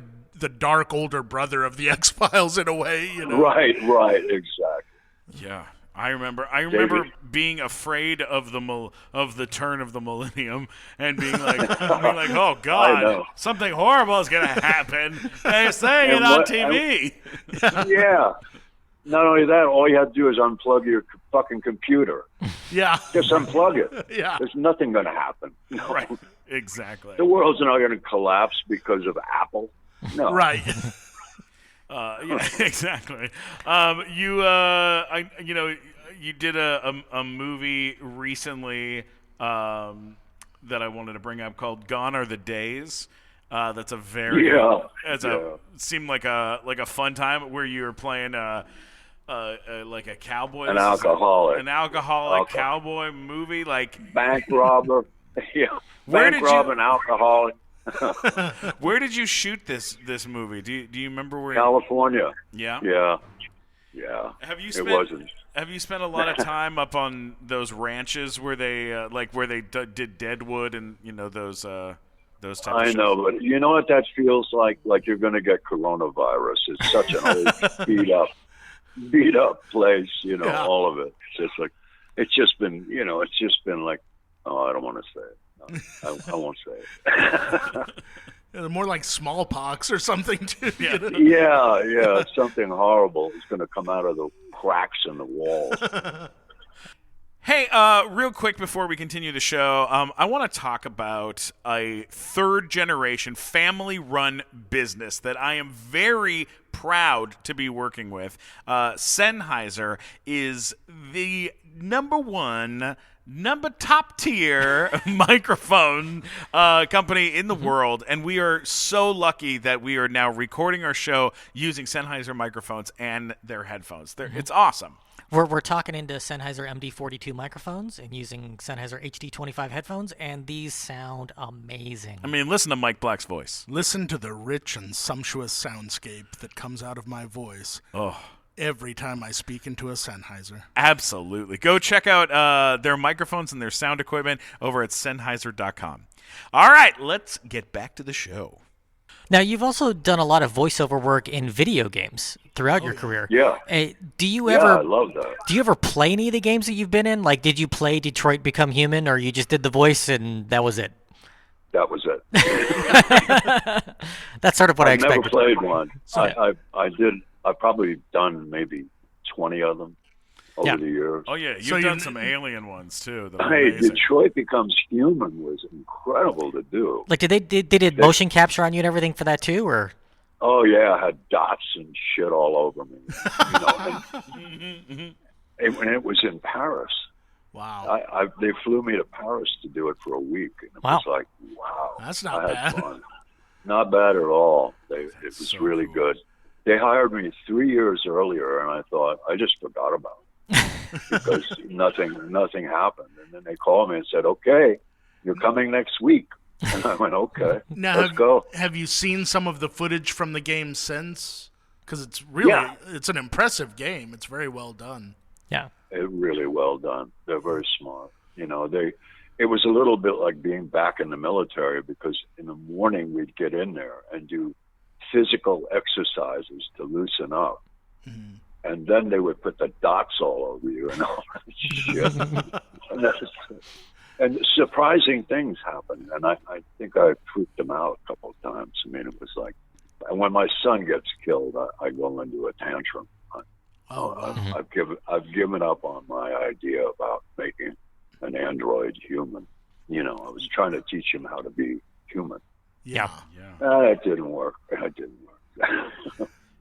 Speaker 1: dark older brother of the X-Files in a way, you know.
Speaker 4: Right, exactly.
Speaker 2: Yeah. I remember being afraid of the turn of the millennium and being like, oh God, something horrible is gonna happen. They're saying it on TV.
Speaker 4: Yeah. Not only that, all you have to do is unplug your fucking computer.
Speaker 1: Yeah.
Speaker 4: Just unplug it.
Speaker 1: Yeah.
Speaker 4: There's nothing going to happen. No.
Speaker 2: Right. Exactly.
Speaker 4: The world's not going to collapse because of Apple. No.
Speaker 1: Right.
Speaker 2: Yeah, exactly. You did a movie recently that I wanted to bring up called "Gone Are the Days." That's a very seemed like a fun time where you were playing like a cowboy,
Speaker 4: an alcoholic
Speaker 2: cowboy movie, like
Speaker 4: bank robber. Yeah, and alcoholic.
Speaker 2: Where did you shoot this movie? Do you remember where?
Speaker 4: California.
Speaker 2: Yeah.
Speaker 4: Yeah.
Speaker 2: Have you spent a lot of time up on those ranches where they did Deadwood and those types of shows?
Speaker 4: I know, but you know what that feels like? Like you're going to get coronavirus. It's such an old, beat up place. All of it. It's just been like, oh, I don't want to say it. No, I won't say it.
Speaker 1: More like smallpox or something, too.
Speaker 4: Yeah, something horrible is going to come out of the cracks in the walls.
Speaker 2: Hey, real quick before we continue the show, I want to talk about a third-generation, family-run business that I am very proud to be working with. Sennheiser is the top tier microphone company in the world, and we are so lucky that we are now recording our show using Sennheiser microphones and their headphones. It's awesome.
Speaker 3: We're talking into Sennheiser MD42 microphones and using Sennheiser HD25 headphones, and these sound amazing.
Speaker 2: I mean, listen to Mike Black's voice.
Speaker 1: Listen to the rich and sumptuous soundscape that comes out of my voice.
Speaker 2: Oh.
Speaker 1: Every time I speak into a Sennheiser.
Speaker 2: Absolutely. Go check out their microphones and their sound equipment over at Sennheiser.com. All right, let's get back to the show.
Speaker 3: Now, you've also done a lot of voiceover work in video games throughout your career.
Speaker 4: Yeah.
Speaker 3: Do you ever?
Speaker 4: I love that.
Speaker 3: Do you ever play any of the games that you've been in? Like, did you play Detroit Become Human, or you just did the voice and that was it?
Speaker 4: That was it.
Speaker 3: That's sort of what I expected.
Speaker 4: I've never played one. I did. I've probably done maybe 20 of them over the years.
Speaker 2: Oh, yeah. You've done some alien ones, too.
Speaker 4: Hey, Detroit Becomes Human was incredible to do.
Speaker 3: Like, they did motion capture on you and everything for that, too, or?
Speaker 4: Oh, yeah. I had dots and shit all over me. And it was in Paris.
Speaker 1: Wow.
Speaker 4: They flew me to Paris to do it for a week. And it was like, wow.
Speaker 1: That's not bad.
Speaker 4: Fun. Not bad at all. It was so really good. They hired me 3 years earlier, and I thought, I just forgot about it because nothing happened. And then they called me and said, okay, you're coming next week. And I went, okay, let's go.
Speaker 1: Have you seen some of the footage from the game since? Because it's it's an impressive game. It's very well done.
Speaker 3: Yeah.
Speaker 4: It's really well done. They're very smart. It was a little bit like being back in the military because in the morning we'd get in there and do physical exercises to loosen up. Mm-hmm. And then they would put the dots all over you and all that shit. And surprising things happen. And I think I freaked them out a couple of times. I mean, it was like, and when my son gets killed, I go into a tantrum. I've given up on my idea about making an android human. I was trying to teach him how to be human.
Speaker 3: Yeah.
Speaker 4: It didn't work.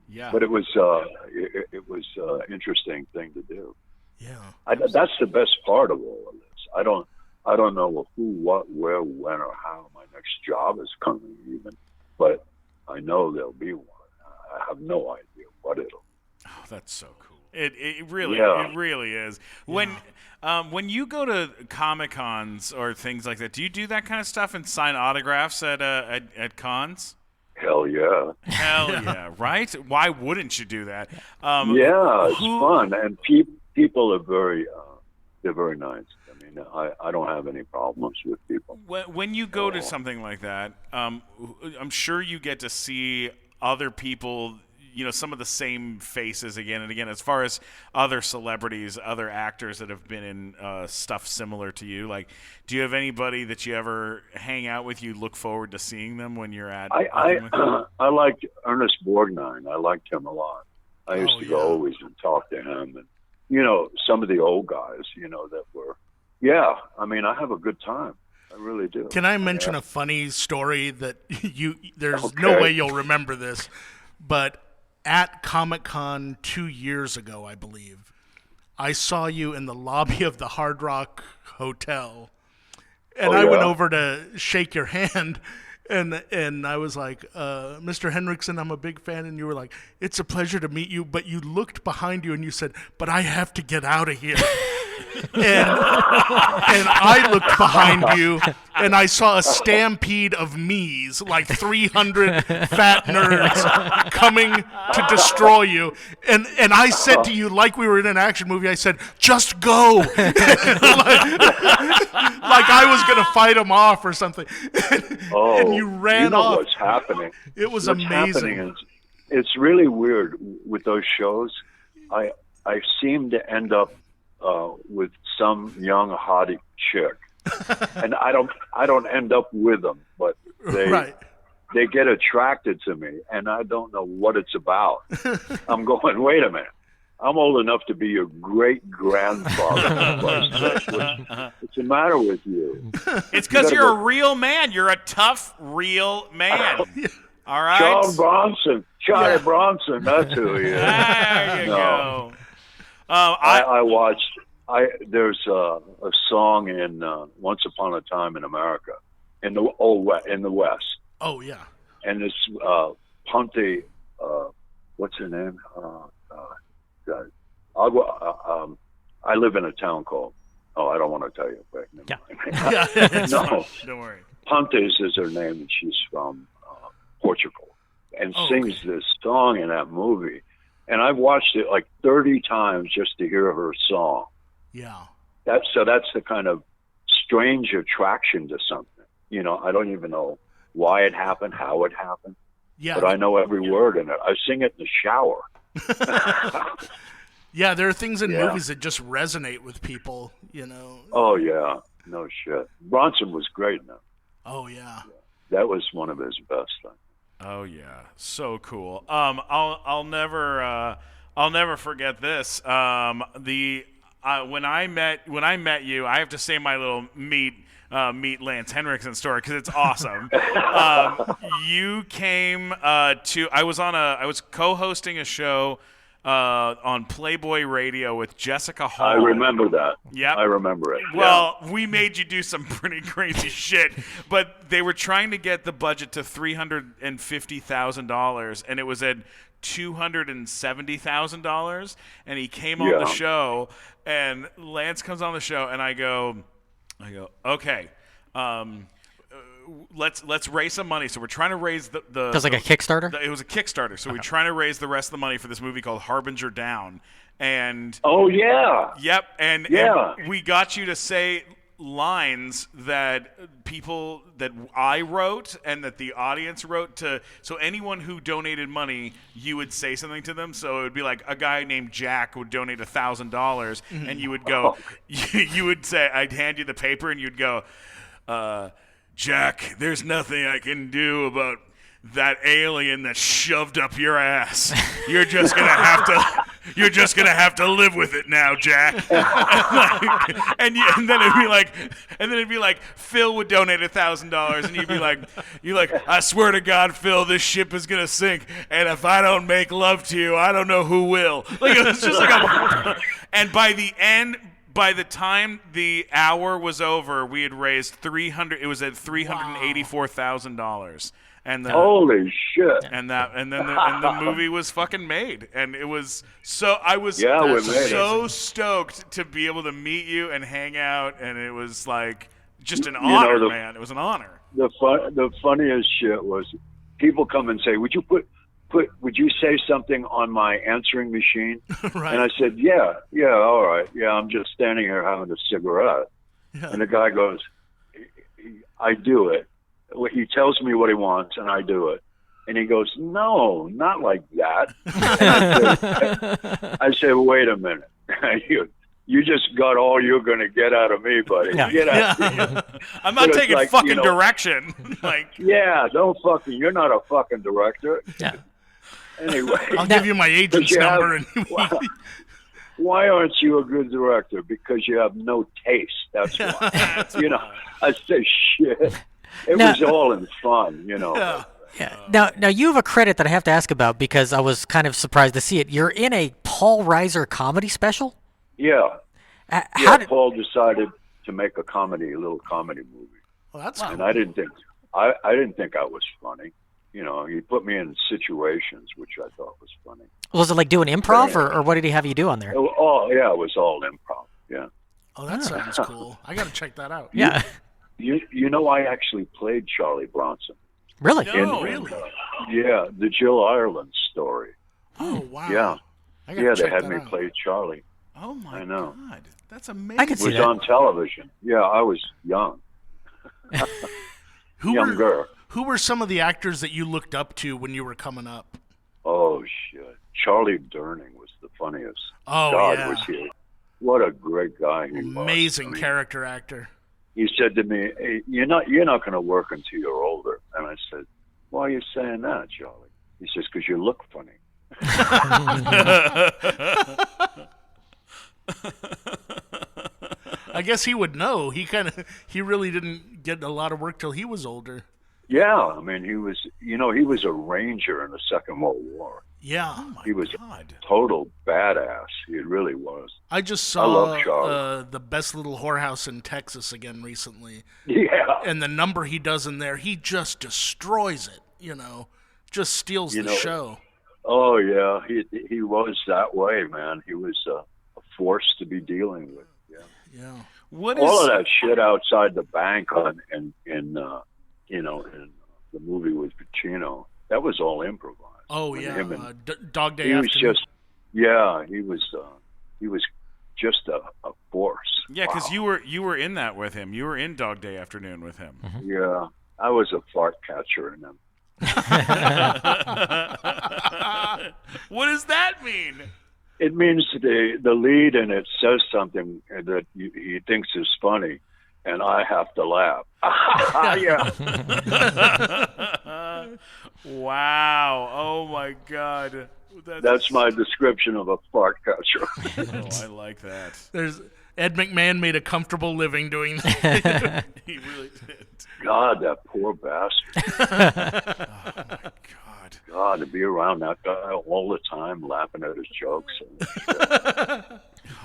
Speaker 2: Yeah.
Speaker 4: But it was an interesting thing to do.
Speaker 1: Yeah.
Speaker 4: That's the best part of all of this. I don't know who, what, where, when, or how my next job is coming even, but I know there'll be one. I have no idea what it'll be.
Speaker 2: Oh, that's so cool. It really is. When you go to Comic-Cons or things like that, do you do that kind of stuff and sign autographs at cons?
Speaker 4: Hell yeah.
Speaker 2: Hell yeah, right? Why wouldn't you do that?
Speaker 4: It's fun, and people are they're very nice. I mean, I don't have any problems with people.
Speaker 2: When you go to something like that, I'm sure you get to see other people, some of the same faces again and again, as far as other celebrities, other actors that have been in stuff similar to you. Like, do you have anybody that you ever hang out with, you look forward to seeing them when you're at?
Speaker 4: I liked Ernest Borgnine. I liked him a lot. I used to go always and talk to him. And, some of the old guys, that were, I mean, I have a good time. I really do.
Speaker 1: Can I mention a funny story that there's no way you'll remember this, but at Comic-Con 2 years ago, I believe. I saw you in the lobby of the Hard Rock Hotel, and I went over to shake your hand, and I was like, Mr. Henriksen, I'm a big fan, and you were like, it's a pleasure to meet you, but you looked behind you and you said, but I have to get out of here. And I looked behind you, and I saw a stampede of me's, like 300 fat nerds coming to destroy you. And I said to you, like we were in an action movie, I said, just go. like I was going to fight them off or something. And you ran off.
Speaker 4: What's happening?
Speaker 1: It was
Speaker 4: what's
Speaker 1: amazing.
Speaker 4: Happening is, it's really weird with those shows. I seem to end up with some young hottie chick, and I don't end up with them, but they get attracted to me, and I don't know what it's about. I'm going, wait a minute, I'm old enough to be your great grandfather. What's the matter with you?
Speaker 2: It's because you're a real man. You're a tough, real man. All right,
Speaker 4: Charlie Bronson. That's who he is.
Speaker 2: There you go.
Speaker 4: I watched. There's a song in Once Upon a Time in America, in the West.
Speaker 1: Oh yeah.
Speaker 4: And it's Ponte. What's her name? I live in a town called. Oh, I don't want to tell you. But no,
Speaker 2: don't worry.
Speaker 4: Pontes is her name, and she's from Portugal, and sings this song in that movie. And I've watched it like 30 times just to hear her song.
Speaker 1: Yeah.
Speaker 4: That's the kind of strange attraction to something. You know, I don't even know why it happened, how it happened. Yeah. But I know every word in it. I sing it in the shower.
Speaker 1: Yeah, there are things in movies that just resonate with people, you know.
Speaker 4: Oh, yeah. No shit. Bronson was great in it.
Speaker 1: Oh, yeah.
Speaker 4: That was one of his best things.
Speaker 2: Oh yeah, so cool. I'll never forget this. When I met you, I have to say my little meet Lance Henriksen story because it's awesome. You came to. I was co-hosting a show on Playboy Radio with Jessica Hall.
Speaker 4: I remember that.
Speaker 2: Yep.
Speaker 4: I remember it.
Speaker 2: Well, we made you do some pretty crazy shit, but they were trying to get the budget to $350,000, and it was at $270,000, and he came on the show, and Lance comes on the show, and I go, okay, let's raise some money. So we're trying to raise the
Speaker 3: it was like a Kickstarter?
Speaker 2: It was a Kickstarter. So we're trying to raise the rest of the money for this movie called Harbinger Down. And yep. And we got you to say lines that I wrote and that the audience wrote so anyone who donated money, you would say something to them. So it would be like a guy named Jack would donate $1,000 and you would go, you would say, I'd hand you the paper and you'd go, Jack, there's nothing I can do about that alien that shoved up your ass. You're just gonna have to live with it now, Jack. and then it'd be like Phil would donate $1,000 and you'd be like, I swear to God, Phil, this ship is gonna sink, and if I don't make love to you, I don't know who will. Like it was just like and by the time the hour was over, we had raised It was at $384,000, and
Speaker 4: holy shit!
Speaker 2: And then the movie was fucking made, and it was so I was so stoked to be able to meet you and hang out, and it was like just an honor, man. It was an honor.
Speaker 4: The funniest shit was people come and say, would you say something on my answering machine?
Speaker 1: Right.
Speaker 4: And I said, yeah, all right. Yeah, I'm just standing here having a cigarette. Yeah. And the guy goes, I do it. He tells me what he wants, and I do it. And he goes, no, not like that. I said, wait a minute. You just got all you're going to get out of me, buddy.
Speaker 3: Yeah.
Speaker 4: Get out of here.
Speaker 2: I'm not taking fucking direction.
Speaker 4: Don't fucking, you're not a fucking director.
Speaker 3: Yeah.
Speaker 4: Anyway,
Speaker 1: I'll give you my agent's number.
Speaker 4: Why aren't you a good director? Because you have no taste. That's why. I say shit. It was all in fun,
Speaker 1: Yeah.
Speaker 3: Yeah. Now you have a credit that I have to ask about because I was kind of surprised to see it. You're in a Paul Reiser comedy special?
Speaker 4: Yeah.
Speaker 3: How did
Speaker 4: Paul decided to make a little comedy movie.
Speaker 1: Well, that's
Speaker 4: And
Speaker 1: cool.
Speaker 4: I didn't think I was funny. He put me in situations which I thought was funny.
Speaker 3: was it like doing improv or what did he have you do on there?
Speaker 4: Oh yeah, it was all improv. Yeah.
Speaker 1: Oh, that sounds cool. I got to check that out.
Speaker 3: Yeah.
Speaker 4: I actually played Charlie Bronson.
Speaker 3: Really?
Speaker 2: No.
Speaker 1: Really?
Speaker 4: Yeah, the Jill Ireland story.
Speaker 1: Oh, wow.
Speaker 4: Yeah.
Speaker 1: I gotta
Speaker 4: Yeah, they
Speaker 1: check
Speaker 4: had
Speaker 1: that
Speaker 4: me
Speaker 1: out.
Speaker 4: play Charlie.
Speaker 2: Oh my
Speaker 4: I know.
Speaker 2: God, that's amazing.
Speaker 3: I could
Speaker 4: It
Speaker 3: see
Speaker 4: was
Speaker 3: that.
Speaker 4: on television. Yeah, I was young. Younger.
Speaker 1: Who were some of the actors that you looked up to when you were coming up?
Speaker 4: Oh shit. Charlie Durning was the funniest.
Speaker 1: Oh,
Speaker 4: God
Speaker 1: yeah.
Speaker 4: was he. What a great guy he was.
Speaker 1: Amazing
Speaker 4: I mean,
Speaker 1: character actor.
Speaker 4: He said to me, "Hey, you're not going to work until you're older." And I said, "Why are you saying that, Charlie?" He says, "Because you look funny."
Speaker 1: I guess he would know. He really didn't get a lot of work till he was older.
Speaker 4: Yeah, I mean, he was a ranger in the Second World War.
Speaker 1: Yeah.
Speaker 4: He was
Speaker 2: God.
Speaker 4: a total badass. He really was.
Speaker 1: I just
Speaker 4: I love
Speaker 1: saw
Speaker 4: Charlie.
Speaker 1: The Best Little Whorehouse in Texas again recently.
Speaker 4: Yeah.
Speaker 1: And the number he does in there, he just destroys it, just steals the show.
Speaker 4: Oh yeah, he was that way, man. He was a force to be dealing with. Yeah.
Speaker 1: Yeah.
Speaker 2: What
Speaker 4: All
Speaker 2: is
Speaker 4: of that shit outside the bank in the movie with Pacino, that was all improvised.
Speaker 1: Oh,
Speaker 4: When
Speaker 1: yeah.
Speaker 4: him and-
Speaker 1: Dog Day
Speaker 4: he was
Speaker 1: Afternoon.
Speaker 4: he was just a force.
Speaker 2: Yeah, because
Speaker 4: Wow.
Speaker 2: you were in that with him. You were in Dog Day Afternoon with him.
Speaker 4: Yeah, I was a fart catcher in them.
Speaker 2: What does that mean?
Speaker 4: It means the lead in it says something that he thinks is funny, and I have to laugh. Yeah.
Speaker 2: Wow. Oh my God.
Speaker 4: That's my description of a fart catcher.
Speaker 2: Oh, I like that.
Speaker 1: There's Ed McMahon made a comfortable living doing that.
Speaker 2: He really did.
Speaker 4: God, that poor bastard.
Speaker 2: God.
Speaker 4: God, to be around that guy all the time, laughing at his jokes.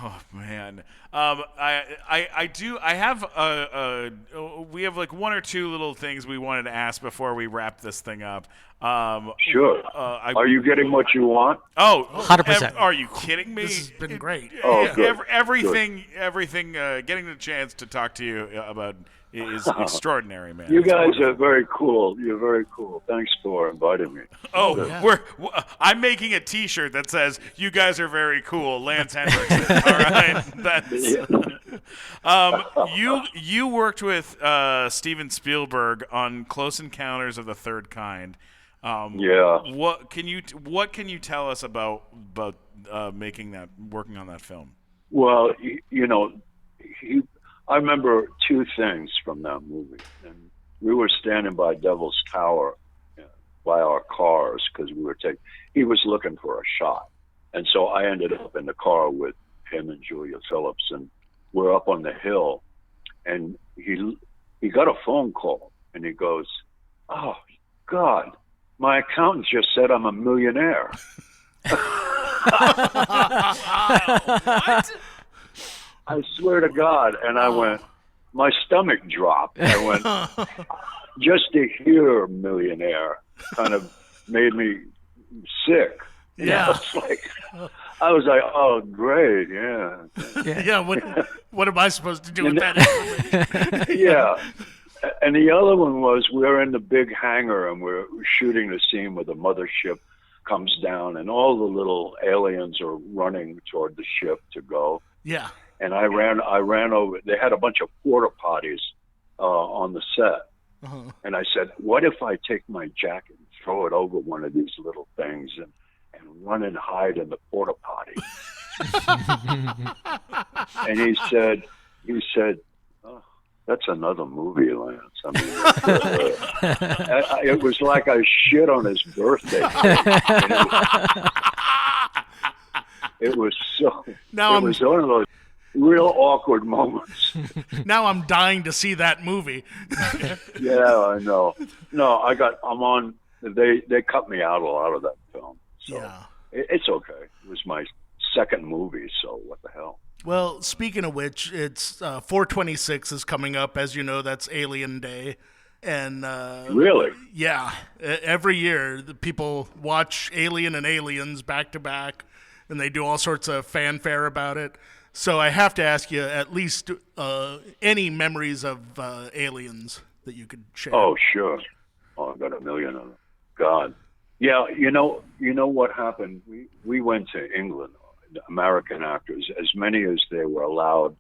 Speaker 2: Oh man. We have like one or two little things we wanted to ask before we wrap this thing up.
Speaker 4: Sure. Are you getting what you want?
Speaker 2: Oh,
Speaker 3: 100%.
Speaker 2: Are you kidding me?
Speaker 1: This has been great.
Speaker 4: Oh,
Speaker 2: Yeah,
Speaker 4: good.
Speaker 2: everything. Getting the chance to talk to you about is extraordinary, man.
Speaker 4: You
Speaker 2: It's
Speaker 4: guys
Speaker 2: wonderful.
Speaker 4: are very cool. You're very cool. Thanks for inviting me.
Speaker 2: Oh,
Speaker 1: yeah.
Speaker 2: I'm making a T-shirt that says "You guys are very cool," Lance Henriksen. All right, that's. You worked with Steven Spielberg on Close Encounters of the Third Kind.
Speaker 4: Yeah.
Speaker 2: What can you tell us about working on that film?
Speaker 4: Well, I remember two things from that movie. And we were standing by Devil's Tower by our cars because he was looking for a shot. And so I ended up in the car with him and Julia Phillips, and we're up on the hill, and he got a phone call, and he goes, "Oh, God, my accountant just said I'm a millionaire."
Speaker 2: What?
Speaker 4: I swear to God. And I went, my stomach dropped. I went, just to hear millionaire kind of made me sick.
Speaker 1: Yeah.
Speaker 4: I was like, oh, great, yeah.
Speaker 1: Yeah, what am I supposed to do with that information?
Speaker 4: Yeah. And the other one was we were in the big hangar and we're shooting the scene where the mothership comes down and all the little aliens are running toward the ship to go.
Speaker 1: Yeah.
Speaker 4: And I ran over. They had a bunch of porta potties on the set.
Speaker 1: Uh-huh.
Speaker 4: And I said, what if I take my jacket and throw it over one of these little things and run and hide in the porta potty? And he said, oh, that's another movie, Lance. I mean, it was like I shit on his birthday. It was was one of those real awkward moments.
Speaker 1: Now I'm dying to see that movie.
Speaker 4: Yeah, I know. No, I'm on they cut me out a lot of that film. So
Speaker 1: Yeah.
Speaker 4: it's okay. It was my second movie, so what the hell?
Speaker 1: Well, speaking of which, it's 4/26 is coming up. As you know, that's Alien Day. And
Speaker 4: Really?
Speaker 1: yeah, every year the people watch Alien and Aliens back to back, and they do all sorts of fanfare about it. So I have to ask you at least any memories of Aliens that you could share.
Speaker 4: Oh, sure. Oh, I've got a million of them. God. Yeah, you know what happened? We went to England, American actors, as many as they were allowed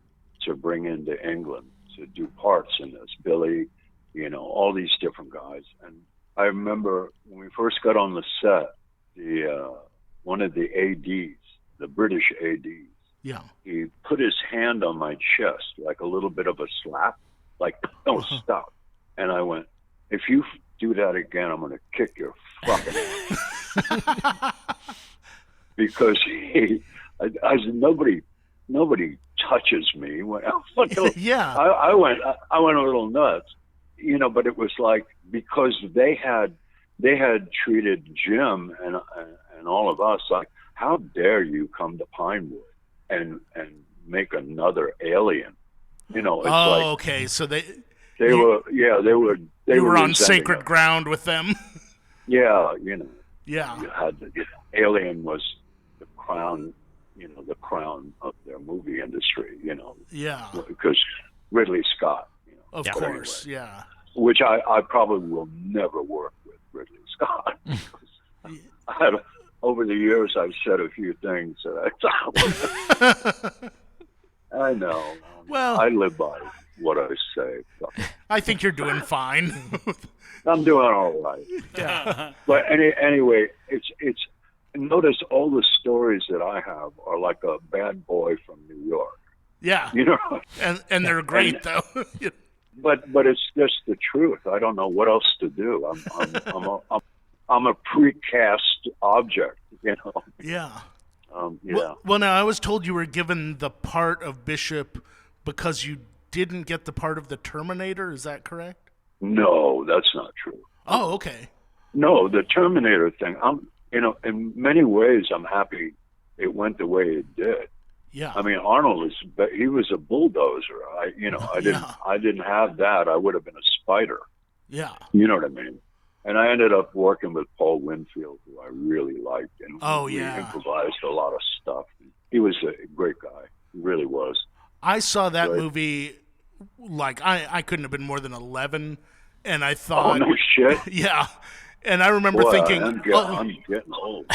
Speaker 4: to bring into England to do parts in this. Billy, all these different guys. And I remember when we first got on the set, one of the ADs, the British ADs,
Speaker 1: Yeah.
Speaker 4: he put his hand on my chest, like a little bit of a slap, like, don't stop. And I went, if you do that again, I'm going to kick your fucking ass. Because I said, nobody touches me.
Speaker 1: Yeah.
Speaker 4: I went a little nuts, but it was like, because they had treated Jim and all of us like, how dare you come to Pinewood and make another Alien? It's like,
Speaker 1: okay. So they
Speaker 4: were
Speaker 1: you were on
Speaker 4: resenting
Speaker 1: sacred
Speaker 4: us.
Speaker 1: ground with them.
Speaker 4: Yeah,
Speaker 1: Yeah.
Speaker 4: you had Alien was the crown, the crown of their movie industry,
Speaker 1: Yeah.
Speaker 4: because Ridley Scott,
Speaker 1: Of
Speaker 3: Yeah.
Speaker 1: course. Yeah.
Speaker 4: which I probably will never work with Ridley Scott. Over the years, I've said a few things that I know.
Speaker 1: Well,
Speaker 4: I live by what I say.
Speaker 1: I think you're doing fine.
Speaker 4: I'm doing all right.
Speaker 1: Yeah.
Speaker 4: But anyway, it's notice all the stories that I have are like a bad boy from New York.
Speaker 1: Yeah. And they're great though.
Speaker 4: But it's just the truth. I don't know what else to do. I'm a precast object,
Speaker 1: Yeah.
Speaker 4: Yeah.
Speaker 1: Well, now I was told you were given the part of Bishop because you didn't get the part of the Terminator. Is that correct?
Speaker 4: No, that's not true.
Speaker 1: Oh, okay.
Speaker 4: No, the Terminator thing. In many ways, I'm happy it went the way it did.
Speaker 1: Yeah.
Speaker 4: I mean, Arnold he was a bulldozer. I didn't have that. I would have been a spider.
Speaker 1: Yeah.
Speaker 4: You know what I mean? And I ended up working with Paul Winfield, who I really liked, and we improvised a lot of stuff. He was a great guy. He really was.
Speaker 1: I saw that
Speaker 4: Right.
Speaker 1: movie, like, I couldn't have been more than 11, and I thought...
Speaker 4: Oh, no shit.
Speaker 1: Yeah. And I remember
Speaker 4: Boy,
Speaker 1: thinking...
Speaker 4: I'm getting old.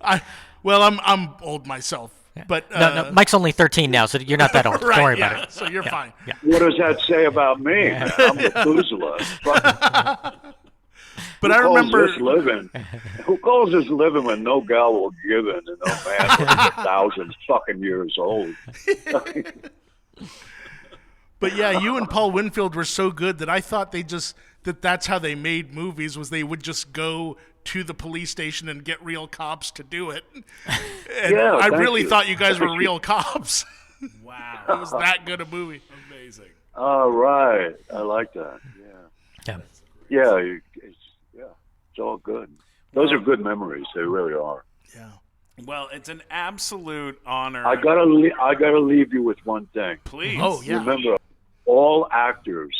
Speaker 1: I'm old myself, but...
Speaker 3: No, Mike's only 13 now, so you're not that old.
Speaker 1: Right,
Speaker 3: Don't worry
Speaker 1: yeah,
Speaker 3: about it.
Speaker 1: so you're fine.
Speaker 3: Yeah.
Speaker 4: What does that say about me? Man? I'm Methuselah.
Speaker 1: But I remember...
Speaker 4: Who calls this living when no gal will give in and no man will 1,000 fucking years old?
Speaker 1: But yeah, you and Paul Winfield were so good that I thought that's how they made movies, was they would just go to the police station and get real cops to do it. And
Speaker 4: Yeah,
Speaker 1: I
Speaker 4: thank
Speaker 1: really
Speaker 4: you.
Speaker 1: thought you guys were real cops.
Speaker 2: Wow.
Speaker 1: It was that good a movie.
Speaker 2: Amazing.
Speaker 4: All right. I like that. Yeah.
Speaker 3: Yeah.
Speaker 4: It's all good. Those are good memories. They really are.
Speaker 1: Yeah.
Speaker 2: Well, it's an absolute honor.
Speaker 4: I gotta leave you with one thing.
Speaker 2: Please.
Speaker 1: Oh, yeah.
Speaker 4: Remember, all actors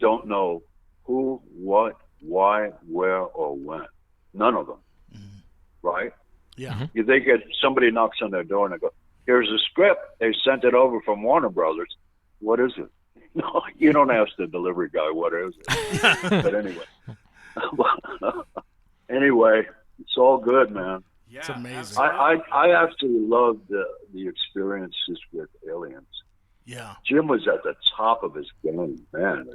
Speaker 4: don't know who, what, why, where, or when. None of them. Right?
Speaker 1: Yeah.
Speaker 4: If they get somebody knocks on their door and they go, "Here's a script. They sent it over from Warner Brothers. What is it?" No, you don't ask the delivery guy what is it. But anyway, it's all good, man.
Speaker 2: Yeah,
Speaker 1: It's amazing.
Speaker 2: absolutely.
Speaker 4: I absolutely love the experiences with Aliens.
Speaker 1: Yeah.
Speaker 4: Jim was at the top of his game, man.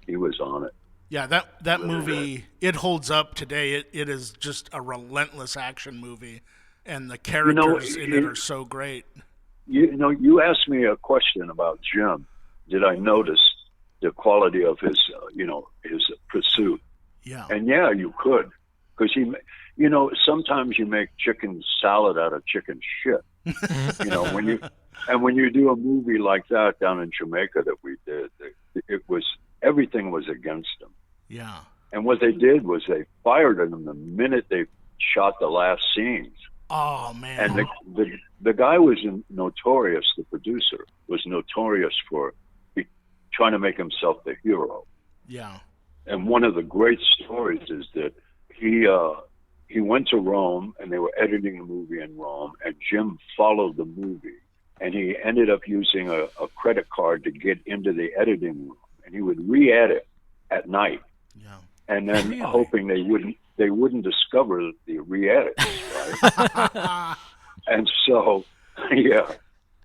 Speaker 4: He was on it.
Speaker 1: Yeah, that movie, it holds up today. It is just a relentless action movie, and the characters in it are so great.
Speaker 4: You asked me a question about Jim. Did I notice the quality of his pursuit?
Speaker 1: Yeah.
Speaker 4: And yeah, you could, because sometimes you make chicken salad out of chicken shit. when you do a movie like that down in Jamaica that we did, everything was against him.
Speaker 1: Yeah.
Speaker 4: And what they did was they fired him the minute they shot the last scenes.
Speaker 1: Oh man!
Speaker 4: And the guy was notorious. The producer was notorious for trying to make himself the hero.
Speaker 1: Yeah.
Speaker 4: And one of the great stories is that he went to Rome, and they were editing a movie in Rome, and Jim followed the movie, and he ended up using a credit card to get into the editing room, and he would re-edit at night, and then hoping they wouldn't discover the re-edits, right? And so,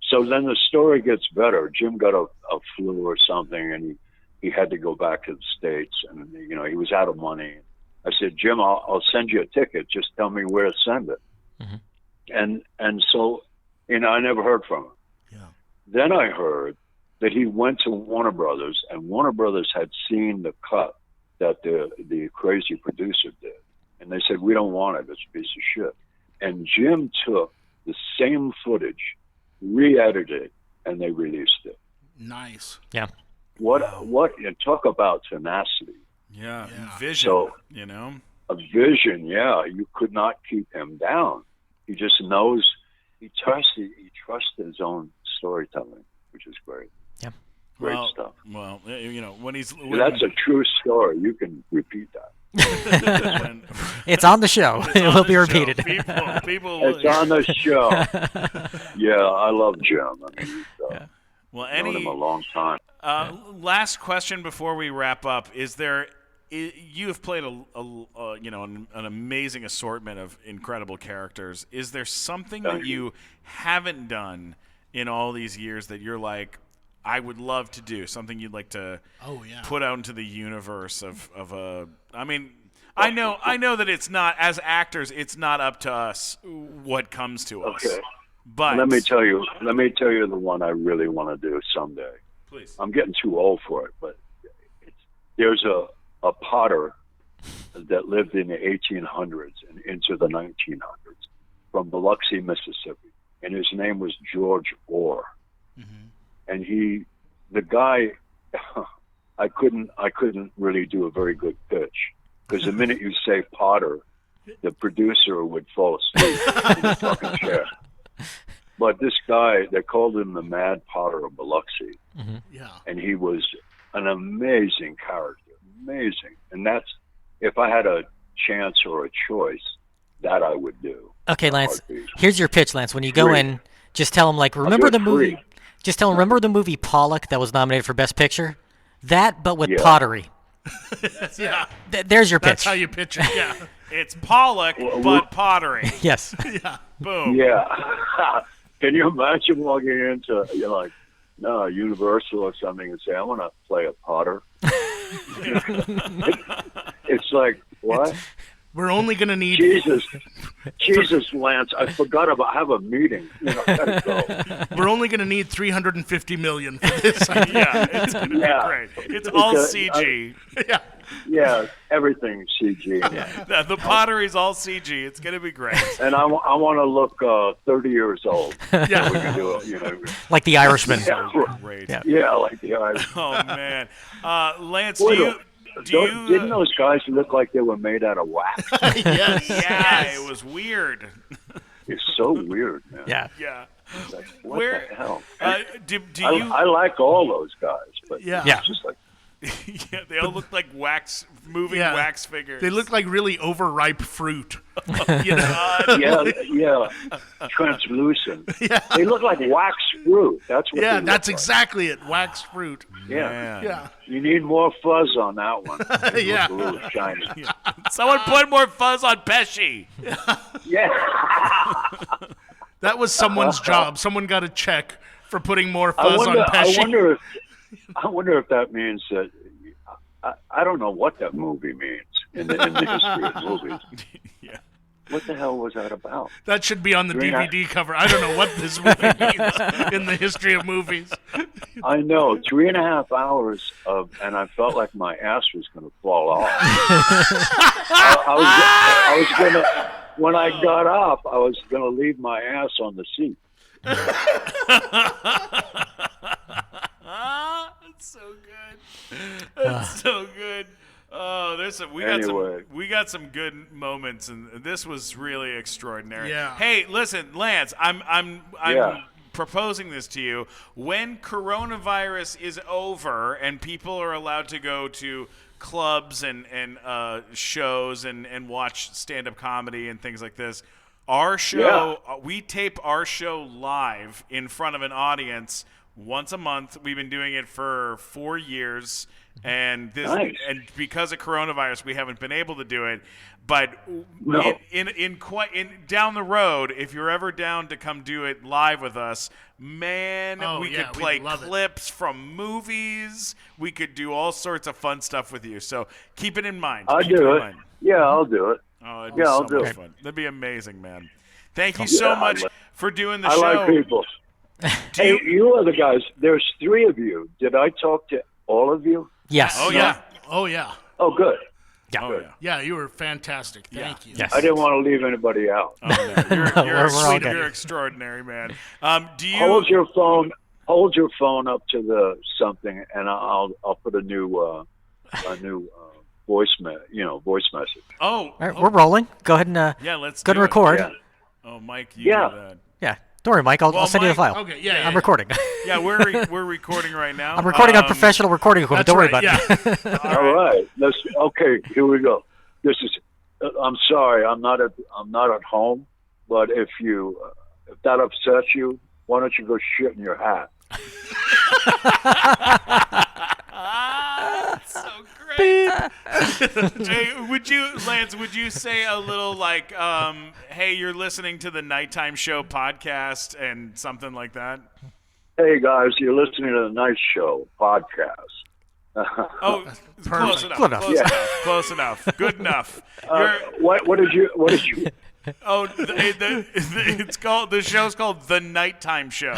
Speaker 4: so then the story gets better. Jim got a flu or something, and he had to go back to the States, and he was out of money. I said, Jim, I'll send you a ticket. Just tell me where to send it. Mm-hmm. And so, I never heard from him. Yeah. Then I heard that he went to Warner Brothers, and Warner Brothers had seen the cut that the crazy producer did. And they said, we don't want it. It's a piece of shit. And Jim took the same footage, re-edited it, and they released it.
Speaker 1: Nice.
Speaker 3: Yeah.
Speaker 4: Talk about tenacity.
Speaker 2: Yeah. Vision,
Speaker 4: So, a vision, you could not keep him down. He just knows, he trusts his own storytelling, which is great.
Speaker 3: Yeah.
Speaker 4: Great stuff.
Speaker 2: Well, when
Speaker 4: that's a true story. You can repeat that.
Speaker 3: It's on the show. It will be repeated.
Speaker 2: People.
Speaker 4: It's on the show. Yeah, I love Jim. I mean, known him a long time.
Speaker 2: Last question before we wrap up: you have played an amazing assortment of incredible characters. Is there something that you haven't done in all these years that you're like, I would love to do, something you'd like to put out into the universe of a? I mean, I know that it's not, as actors, it's not up to us what comes to us.
Speaker 4: Okay.
Speaker 2: But
Speaker 4: let me tell you the one I really want to do someday.
Speaker 2: Please.
Speaker 4: I'm getting too old for it, but there's a potter that lived in the 1800s and into the 1900s from Biloxi, Mississippi, and his name was George Orr. Mm-hmm. And the guy, I couldn't really do a very good pitch, because the minute you say Potter, the producer would fall asleep in the fucking chair. But this guy, they called him the Mad Potter of Biloxi.
Speaker 3: Mm-hmm.
Speaker 1: Yeah.
Speaker 4: And he was an amazing character, amazing. And that's, if I had a chance or a choice, that I would do.
Speaker 3: Okay, Lance, here's your pitch, Lance. When you go in, just tell him, remember the movie? Just tell him, remember the movie Pollock that was nominated for Best Picture? That, but with pottery.
Speaker 1: Yeah.
Speaker 3: There's your pitch.
Speaker 1: That's how you pitch it, yeah.
Speaker 2: It's Pollock, but pottery.
Speaker 3: Yes.
Speaker 1: Yeah.
Speaker 2: Boom.
Speaker 4: Yeah. Can you imagine walking into, Universal or something and say, I want to play a potter? It's like, what?
Speaker 1: We're only going to need...
Speaker 4: Jesus, Lance, I forgot I have a meeting. I gotta go.
Speaker 1: We're only going to need $350 million for this idea.
Speaker 2: Yeah, it's going to be great. It's all CG.
Speaker 4: Yeah, everything's CG.
Speaker 2: Yeah. The pottery's all CG. It's going to be great.
Speaker 4: And I want to look 30 years old.
Speaker 1: Yeah.
Speaker 4: We can do it,
Speaker 3: Like the Irishman.
Speaker 2: Great.
Speaker 3: Yeah,
Speaker 4: like the Irishman.
Speaker 2: Oh, man. Lance,
Speaker 4: didn't those guys look like they were made out of wax?
Speaker 1: Yes.
Speaker 2: Yeah, it was weird.
Speaker 4: It's so weird, man.
Speaker 3: Yeah.
Speaker 2: Yeah.
Speaker 4: Like, what the hell?
Speaker 2: I
Speaker 4: like all those guys, but
Speaker 1: it's
Speaker 4: just like...
Speaker 2: Yeah, they all look like moving wax figures.
Speaker 1: They look like really overripe fruit.
Speaker 4: Yeah, translucent. Yeah. They look like wax fruit. That's what.
Speaker 1: Yeah, that's exactly it. Wax fruit.
Speaker 4: Yeah,
Speaker 1: yeah.
Speaker 4: You need more fuzz on that one.
Speaker 1: Yeah.
Speaker 4: A little shiny.
Speaker 2: Yeah. Someone put more fuzz on Pesci.
Speaker 4: Yeah.
Speaker 1: That was someone's job. Someone got a check for putting more fuzz on Pesci.
Speaker 4: I wonder if that means that. I don't know what that movie means in the history of movies.
Speaker 2: Yeah.
Speaker 4: What the hell was that about?
Speaker 1: That should be on the DVD cover. I don't know what this movie means in the history of movies.
Speaker 4: I know, 3.5 hours and I felt like my ass was going to fall off. I was going to, when I got up, I was going to leave my ass on the seat.
Speaker 2: It's so good. It's so good. Oh, we
Speaker 4: Anyway.
Speaker 2: we got some good moments, and this was really extraordinary.
Speaker 1: Yeah.
Speaker 2: Hey, listen, Lance, I'm
Speaker 4: Yeah.
Speaker 2: proposing this to you. When coronavirus is over and people are allowed to go to clubs and shows and watch stand-up comedy and things like this, our show, we tape our show live in front of an audience once a month. We've been doing it for 4 years, and
Speaker 4: Nice.
Speaker 2: and because of coronavirus, we haven't been able to do it. But
Speaker 4: No.
Speaker 2: in down the road, if you're ever down to come do it live with us, man,
Speaker 1: Oh,
Speaker 2: we
Speaker 1: yeah,
Speaker 2: could play
Speaker 1: we'd love it.
Speaker 2: clips from movies. We could do all sorts of fun stuff with you. So keep it in mind.
Speaker 4: I'll
Speaker 2: Keep it
Speaker 4: do
Speaker 2: in
Speaker 4: it.
Speaker 2: mind.
Speaker 4: Yeah, I'll do it.
Speaker 2: Oh, it'd be
Speaker 4: Yeah,
Speaker 2: so
Speaker 4: I'll do
Speaker 2: much
Speaker 4: it.
Speaker 2: fun. That'd be amazing, man. Thank you so
Speaker 4: Yeah,
Speaker 2: much for doing the
Speaker 4: I
Speaker 2: show.
Speaker 4: like people. Hey, you other guys, there's 3 of you. Did I talk to all of you?
Speaker 3: Yes.
Speaker 2: Oh yeah.
Speaker 1: Oh yeah.
Speaker 4: Oh, good.
Speaker 2: Oh yeah.
Speaker 1: Yeah, you were fantastic. Thank you.
Speaker 3: Yes.
Speaker 4: I didn't want to leave anybody out.
Speaker 2: Oh, no. You're,
Speaker 3: We're all good.
Speaker 2: you're extraordinary, man. Do you?
Speaker 4: Hold your phone up to the something, and I'll put a new voice message.
Speaker 2: Oh,
Speaker 3: All right, we're rolling. Go ahead and
Speaker 2: yeah. Let's
Speaker 3: go
Speaker 2: do
Speaker 3: and record.
Speaker 4: Yeah.
Speaker 2: It. Oh, Mike, you
Speaker 4: Yeah.
Speaker 2: do that.
Speaker 3: Yeah. Don't worry, Mike. I'll
Speaker 2: Well,
Speaker 3: send you the
Speaker 2: Mike-
Speaker 3: file.
Speaker 1: Okay. Yeah.
Speaker 3: I'm recording.
Speaker 2: Yeah, we're recording right now.
Speaker 3: I'm recording on professional recording equipment.
Speaker 1: That's
Speaker 3: Don't worry
Speaker 1: right.
Speaker 3: about
Speaker 1: Yeah.
Speaker 3: it.
Speaker 4: All right. Okay. Here we go. This is. I'm sorry. I'm not at home. But if that upsets you, why don't you go shit in your hat?
Speaker 2: So great. Hey, Lance, would you say a little like, hey, you're listening to the Nighttime Show podcast and something like that?
Speaker 4: Hey guys, you're listening to the Night Show podcast.
Speaker 2: Oh, close enough.
Speaker 3: Good enough.
Speaker 2: Close enough. Close enough. Good enough.
Speaker 4: What did you?
Speaker 2: Oh, it's called. The show's called The Nighttime Show.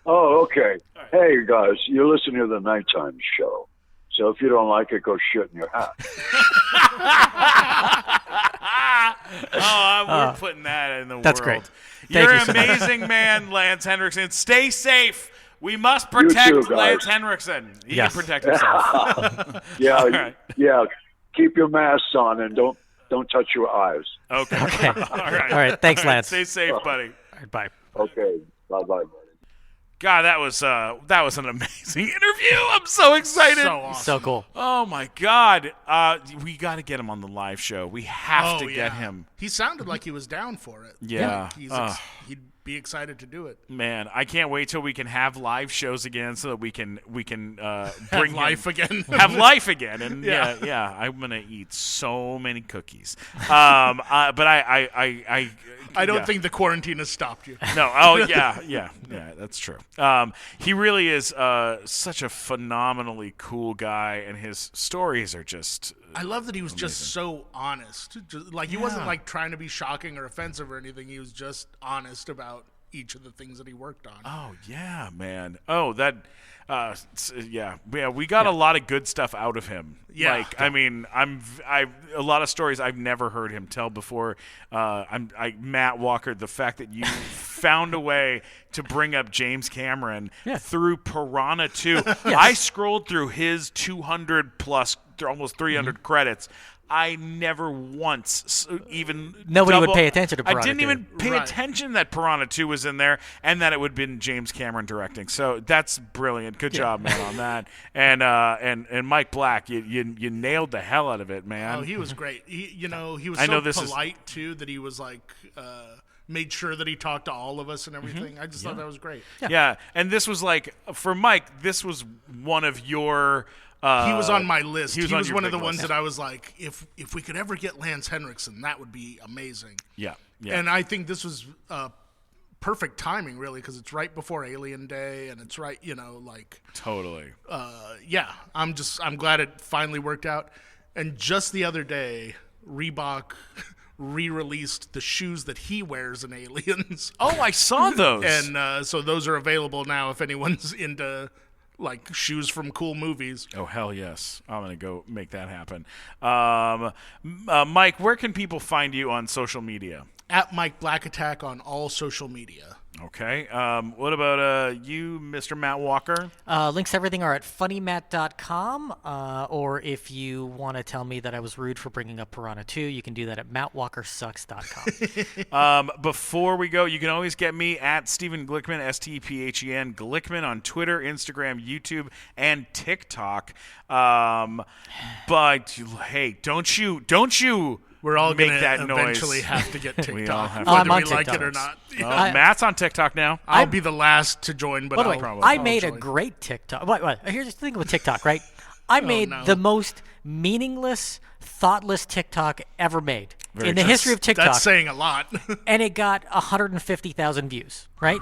Speaker 4: Oh, okay. Hey guys, you're listening to the Nighttime Show. So if you don't like it, go shit in your hat.
Speaker 2: We're putting that in the
Speaker 3: That's
Speaker 2: world.
Speaker 3: great. Thank
Speaker 2: You're
Speaker 3: you
Speaker 2: an
Speaker 3: so much.
Speaker 2: amazing man, Lance Henriksen. Stay safe. We must protect
Speaker 4: too, guys.
Speaker 2: Lance Henriksen. He
Speaker 3: Yes.
Speaker 2: can protect himself.
Speaker 4: Yeah,
Speaker 2: All right.
Speaker 4: yeah. Keep your masks on and don't touch your eyes.
Speaker 2: Okay.
Speaker 3: Okay.
Speaker 2: All right.
Speaker 3: All right. Thanks,
Speaker 2: All right.
Speaker 3: Lance.
Speaker 2: Stay safe, buddy.
Speaker 3: All right, bye.
Speaker 4: Okay. Bye bye.
Speaker 2: God, that was an amazing interview. I'm so excited.
Speaker 1: So awesome.
Speaker 3: So cool.
Speaker 2: Oh my God. We got to get him on the live show. We have to get him.
Speaker 1: He sounded like he was down for it.
Speaker 2: Yeah.
Speaker 1: Like he'd be excited to do it.
Speaker 2: Man, I can't wait till we can have live shows again, so that we can bring
Speaker 1: Have life again.
Speaker 2: have life again. And
Speaker 1: Yeah.
Speaker 2: yeah, I'm gonna eat so many cookies. But I
Speaker 1: I don't
Speaker 2: yeah.
Speaker 1: think the quarantine has stopped you.
Speaker 2: No. Oh yeah. That's true. He really is such a phenomenally cool guy, and his stories are just.
Speaker 1: I love that he was just so honest. Like he wasn't like trying to be shocking or offensive or anything. He was just honest about each of the things that he worked on.
Speaker 2: Oh yeah, man. Oh that. Yeah. We got a lot of good stuff out of him.
Speaker 1: Yeah.
Speaker 2: Like, I mean, a lot of stories I've never heard him tell before. Matt Walker, the fact that you found a way to bring up James Cameron through Piranha 2. I scrolled through his 200 plus, almost 300 credits. I never once even
Speaker 3: Nobody would pay attention to Piranha
Speaker 2: I didn't
Speaker 3: 2.
Speaker 2: even pay attention that Piranha 2 was in there, and that it would have been James Cameron directing. So that's brilliant. Good job, man, on that. And Mike Black, you nailed the hell out of it, man.
Speaker 1: Oh, he was great. He was
Speaker 2: I
Speaker 1: so
Speaker 2: know this is-
Speaker 1: polite too that he was like made sure that he talked to all of us and everything. I just thought that was great.
Speaker 2: Yeah, and this was like for Mike. This was one of your.
Speaker 1: He was on my list. He
Speaker 2: on
Speaker 1: was
Speaker 2: your
Speaker 1: one of
Speaker 2: big
Speaker 1: the ones
Speaker 2: list.
Speaker 1: that I was like, if we could ever get Lance Henriksen, that would be amazing.
Speaker 2: Yeah.
Speaker 1: And I think this was perfect timing, really, because it's right before Alien Day, and it's right,
Speaker 2: Totally.
Speaker 1: I'm glad it finally worked out. And just the other day, Reebok re-released the shoes that he wears in Aliens.
Speaker 2: Oh, I saw those.
Speaker 1: And so those are available now if anyone's into like shoes from cool movies.
Speaker 2: Oh, hell yes. I'm going to go make that happen. Mike, where can people find you on social media?
Speaker 1: At Mike Black Attack on all social media.
Speaker 2: Okay. What about you, Mr. Matt Walker?
Speaker 3: Links to everything are at funnymat.com, or if you want to tell me that I was rude for bringing up Piranha 2, you can do that at mattwalkersucks.com.
Speaker 2: Before we go, you can always get me at Steven Glickman, S-T-E-P-H-E-N, Glickman on Twitter, Instagram, YouTube, and TikTok. But hey, don't you
Speaker 1: We're all
Speaker 2: make
Speaker 1: going
Speaker 2: that
Speaker 1: to
Speaker 2: noise.
Speaker 1: eventually have to get
Speaker 2: We all
Speaker 1: TikTok,
Speaker 2: have
Speaker 1: whether
Speaker 3: I'm on
Speaker 1: we like it
Speaker 3: TikTok.
Speaker 1: or not.
Speaker 2: Matt's on TikTok now.
Speaker 1: I'll be the last to join, but
Speaker 3: By the
Speaker 1: I'll
Speaker 3: way,
Speaker 1: probably
Speaker 3: I made a
Speaker 1: join.
Speaker 3: great TikTok. Wait. Here's the thing with TikTok, right? I made
Speaker 1: no.
Speaker 3: the most meaningless, thoughtless TikTok ever made in the
Speaker 2: true.
Speaker 3: history of TikTok.
Speaker 1: That's saying a lot.
Speaker 3: And it got 150,000 views, right?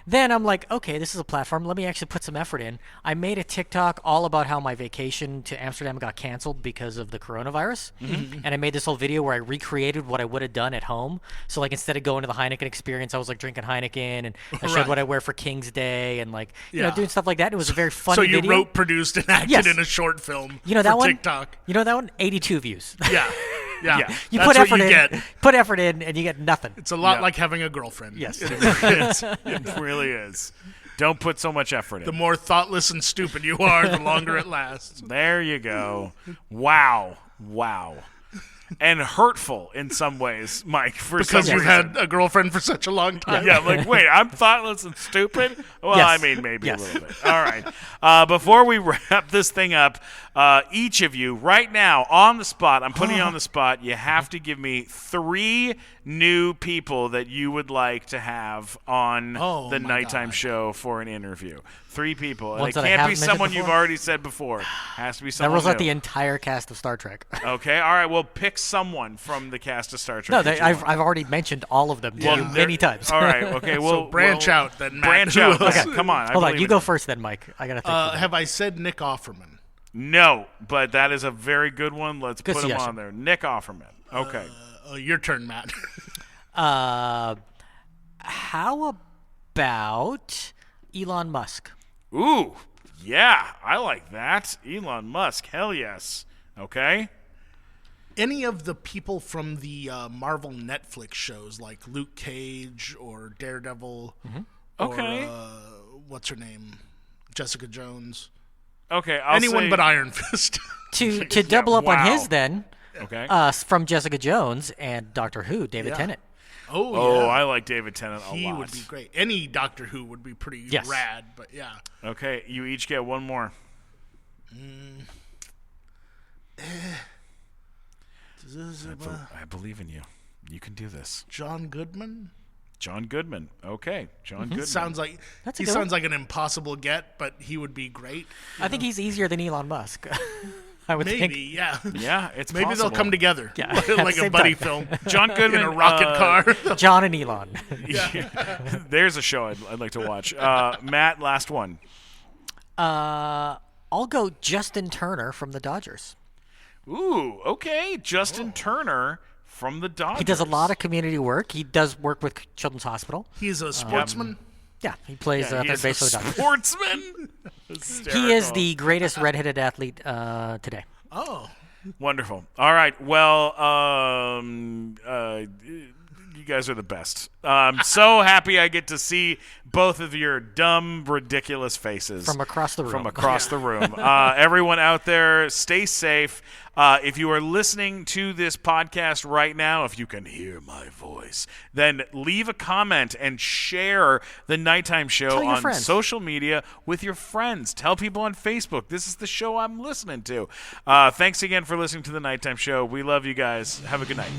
Speaker 3: Then I'm like, okay, this is a platform. Let me actually put some effort in. I made a TikTok all about how my vacation to Amsterdam got canceled because of the coronavirus. And I made this whole video where I recreated what I would have done at home. So, like, instead of going to the Heineken experience, I was, like, drinking Heineken. And I showed
Speaker 1: Right.
Speaker 3: what I wear for King's Day and, like, you know,
Speaker 1: Yeah.
Speaker 3: doing stuff like that. It was a very funny
Speaker 1: So you
Speaker 3: video.
Speaker 1: wrote, produced, and acted
Speaker 3: Yes.
Speaker 1: in a short film
Speaker 3: You know that
Speaker 1: for
Speaker 3: one?
Speaker 1: TikTok.
Speaker 3: You know that one? 82 views.
Speaker 1: Yeah. Yeah.
Speaker 3: You
Speaker 1: That's
Speaker 3: put
Speaker 1: what
Speaker 3: effort
Speaker 1: you
Speaker 3: in,
Speaker 1: get.
Speaker 3: put effort in, and you get nothing.
Speaker 1: It's a lot
Speaker 2: Yeah.
Speaker 1: like having a girlfriend.
Speaker 3: Yes.
Speaker 1: It really is.
Speaker 2: It really is. Don't put so much effort in.
Speaker 1: The more thoughtless and stupid you are, the longer it lasts.
Speaker 2: There you go. Wow. And hurtful in some ways, Mike, for
Speaker 1: Because
Speaker 2: some
Speaker 1: you've
Speaker 2: reason.
Speaker 1: had a girlfriend for such a long time.
Speaker 2: Yeah, I'm like, wait, I'm thoughtless and stupid? Well,
Speaker 3: Yes.
Speaker 2: I mean, maybe
Speaker 3: Yes.
Speaker 2: a little bit. All right. Before we wrap this thing up, each of you, right now, on the spot, I'm putting you on the spot, you have to give me 3 new people that you would like to have on
Speaker 1: Oh,
Speaker 2: the
Speaker 1: my
Speaker 2: nighttime
Speaker 1: God.
Speaker 2: show for an interview. 3 people. And
Speaker 3: Ones
Speaker 2: it
Speaker 3: that I
Speaker 2: can't be
Speaker 3: haven't mentioned
Speaker 2: someone you've
Speaker 3: before?
Speaker 2: already said before. Has to be
Speaker 3: That
Speaker 2: someone
Speaker 3: rules out
Speaker 2: new.
Speaker 3: the entire cast of Star Trek.
Speaker 2: Okay, all right. Well, pick someone from the cast of Star Trek.
Speaker 3: No,
Speaker 2: that you
Speaker 3: I've
Speaker 2: want.
Speaker 3: already mentioned all of them to you
Speaker 2: Well,
Speaker 3: many times.
Speaker 2: All right. Okay. Well,
Speaker 1: branch out then, Matt.
Speaker 2: Branch
Speaker 1: Who
Speaker 2: out.
Speaker 1: else?
Speaker 2: Okay, come on. I
Speaker 3: Hold on,
Speaker 2: believe
Speaker 3: you
Speaker 2: in
Speaker 3: go first then, Mike. I gotta think. for that.
Speaker 1: Have I said Nick Offerman?
Speaker 2: No, but that is a very good one. Let's
Speaker 3: Good
Speaker 2: put him
Speaker 3: suggestion.
Speaker 2: on there. Nick Offerman. Okay.
Speaker 1: Your turn, Matt.
Speaker 3: How about Elon Musk?
Speaker 2: Ooh, yeah, I like that. Elon Musk. Hell yes. Okay.
Speaker 1: Any of the people from the Marvel Netflix shows like Luke Cage or Daredevil
Speaker 2: Okay.
Speaker 1: or what's her name? Jessica Jones.
Speaker 2: Okay. I'll
Speaker 1: Anyone
Speaker 2: say,
Speaker 1: but Iron Fist.
Speaker 3: To double up on
Speaker 2: wow.
Speaker 3: his then,
Speaker 2: Okay.
Speaker 3: from Jessica Jones and Doctor Who, David
Speaker 1: Yeah.
Speaker 3: Tennant.
Speaker 1: Oh, yeah.
Speaker 2: I like David Tennant a
Speaker 1: He
Speaker 2: lot.
Speaker 1: would be great. Any Doctor Who would be pretty
Speaker 3: Yes.
Speaker 1: rad, but yeah.
Speaker 2: Okay, you each get one more. I believe in you. You can do this.
Speaker 1: John Goodman?
Speaker 2: John Goodman. Okay, John Goodman.
Speaker 1: Sounds like
Speaker 3: That's a
Speaker 1: he
Speaker 3: good
Speaker 1: sounds like an impossible get, but he would be great.
Speaker 3: I think he's easier than Elon Musk. I would
Speaker 1: Maybe,
Speaker 3: think.
Speaker 1: yeah.
Speaker 2: Yeah, it's
Speaker 1: Maybe
Speaker 2: possible.
Speaker 1: they'll come together.
Speaker 3: Yeah,
Speaker 1: like
Speaker 3: at the
Speaker 1: a
Speaker 3: same
Speaker 1: buddy
Speaker 3: time.
Speaker 1: film
Speaker 2: John Goodman
Speaker 1: in a rocket car.
Speaker 3: John and Elon.
Speaker 2: There's a show I'd like to watch. Matt, last one.
Speaker 3: I'll go Justin Turner from the Dodgers.
Speaker 2: Ooh, okay. Justin Turner from the Dodgers.
Speaker 3: He does a lot of community work. He does work with Children's Hospital.
Speaker 1: He's a sportsman.
Speaker 3: Yeah, he plays
Speaker 2: He
Speaker 3: third
Speaker 2: is
Speaker 3: base
Speaker 2: a
Speaker 3: for the Dodgers.
Speaker 2: sportsman.
Speaker 3: He is the greatest redheaded athlete today.
Speaker 1: Oh.
Speaker 2: Wonderful. All right. Well, you guys are the best. I'm so happy I get to see both of your dumb, ridiculous faces
Speaker 3: From across the room.
Speaker 2: From across the room. Everyone out there, stay safe. If you are listening to this podcast right now, if you can hear my voice, then leave a comment and share the Nighttime Show
Speaker 3: Tell your
Speaker 2: on
Speaker 3: friends.
Speaker 2: social media with your friends. Tell people on Facebook, this is the show I'm listening to. Thanks again for listening to the Nighttime Show. We love you guys. Have a good night.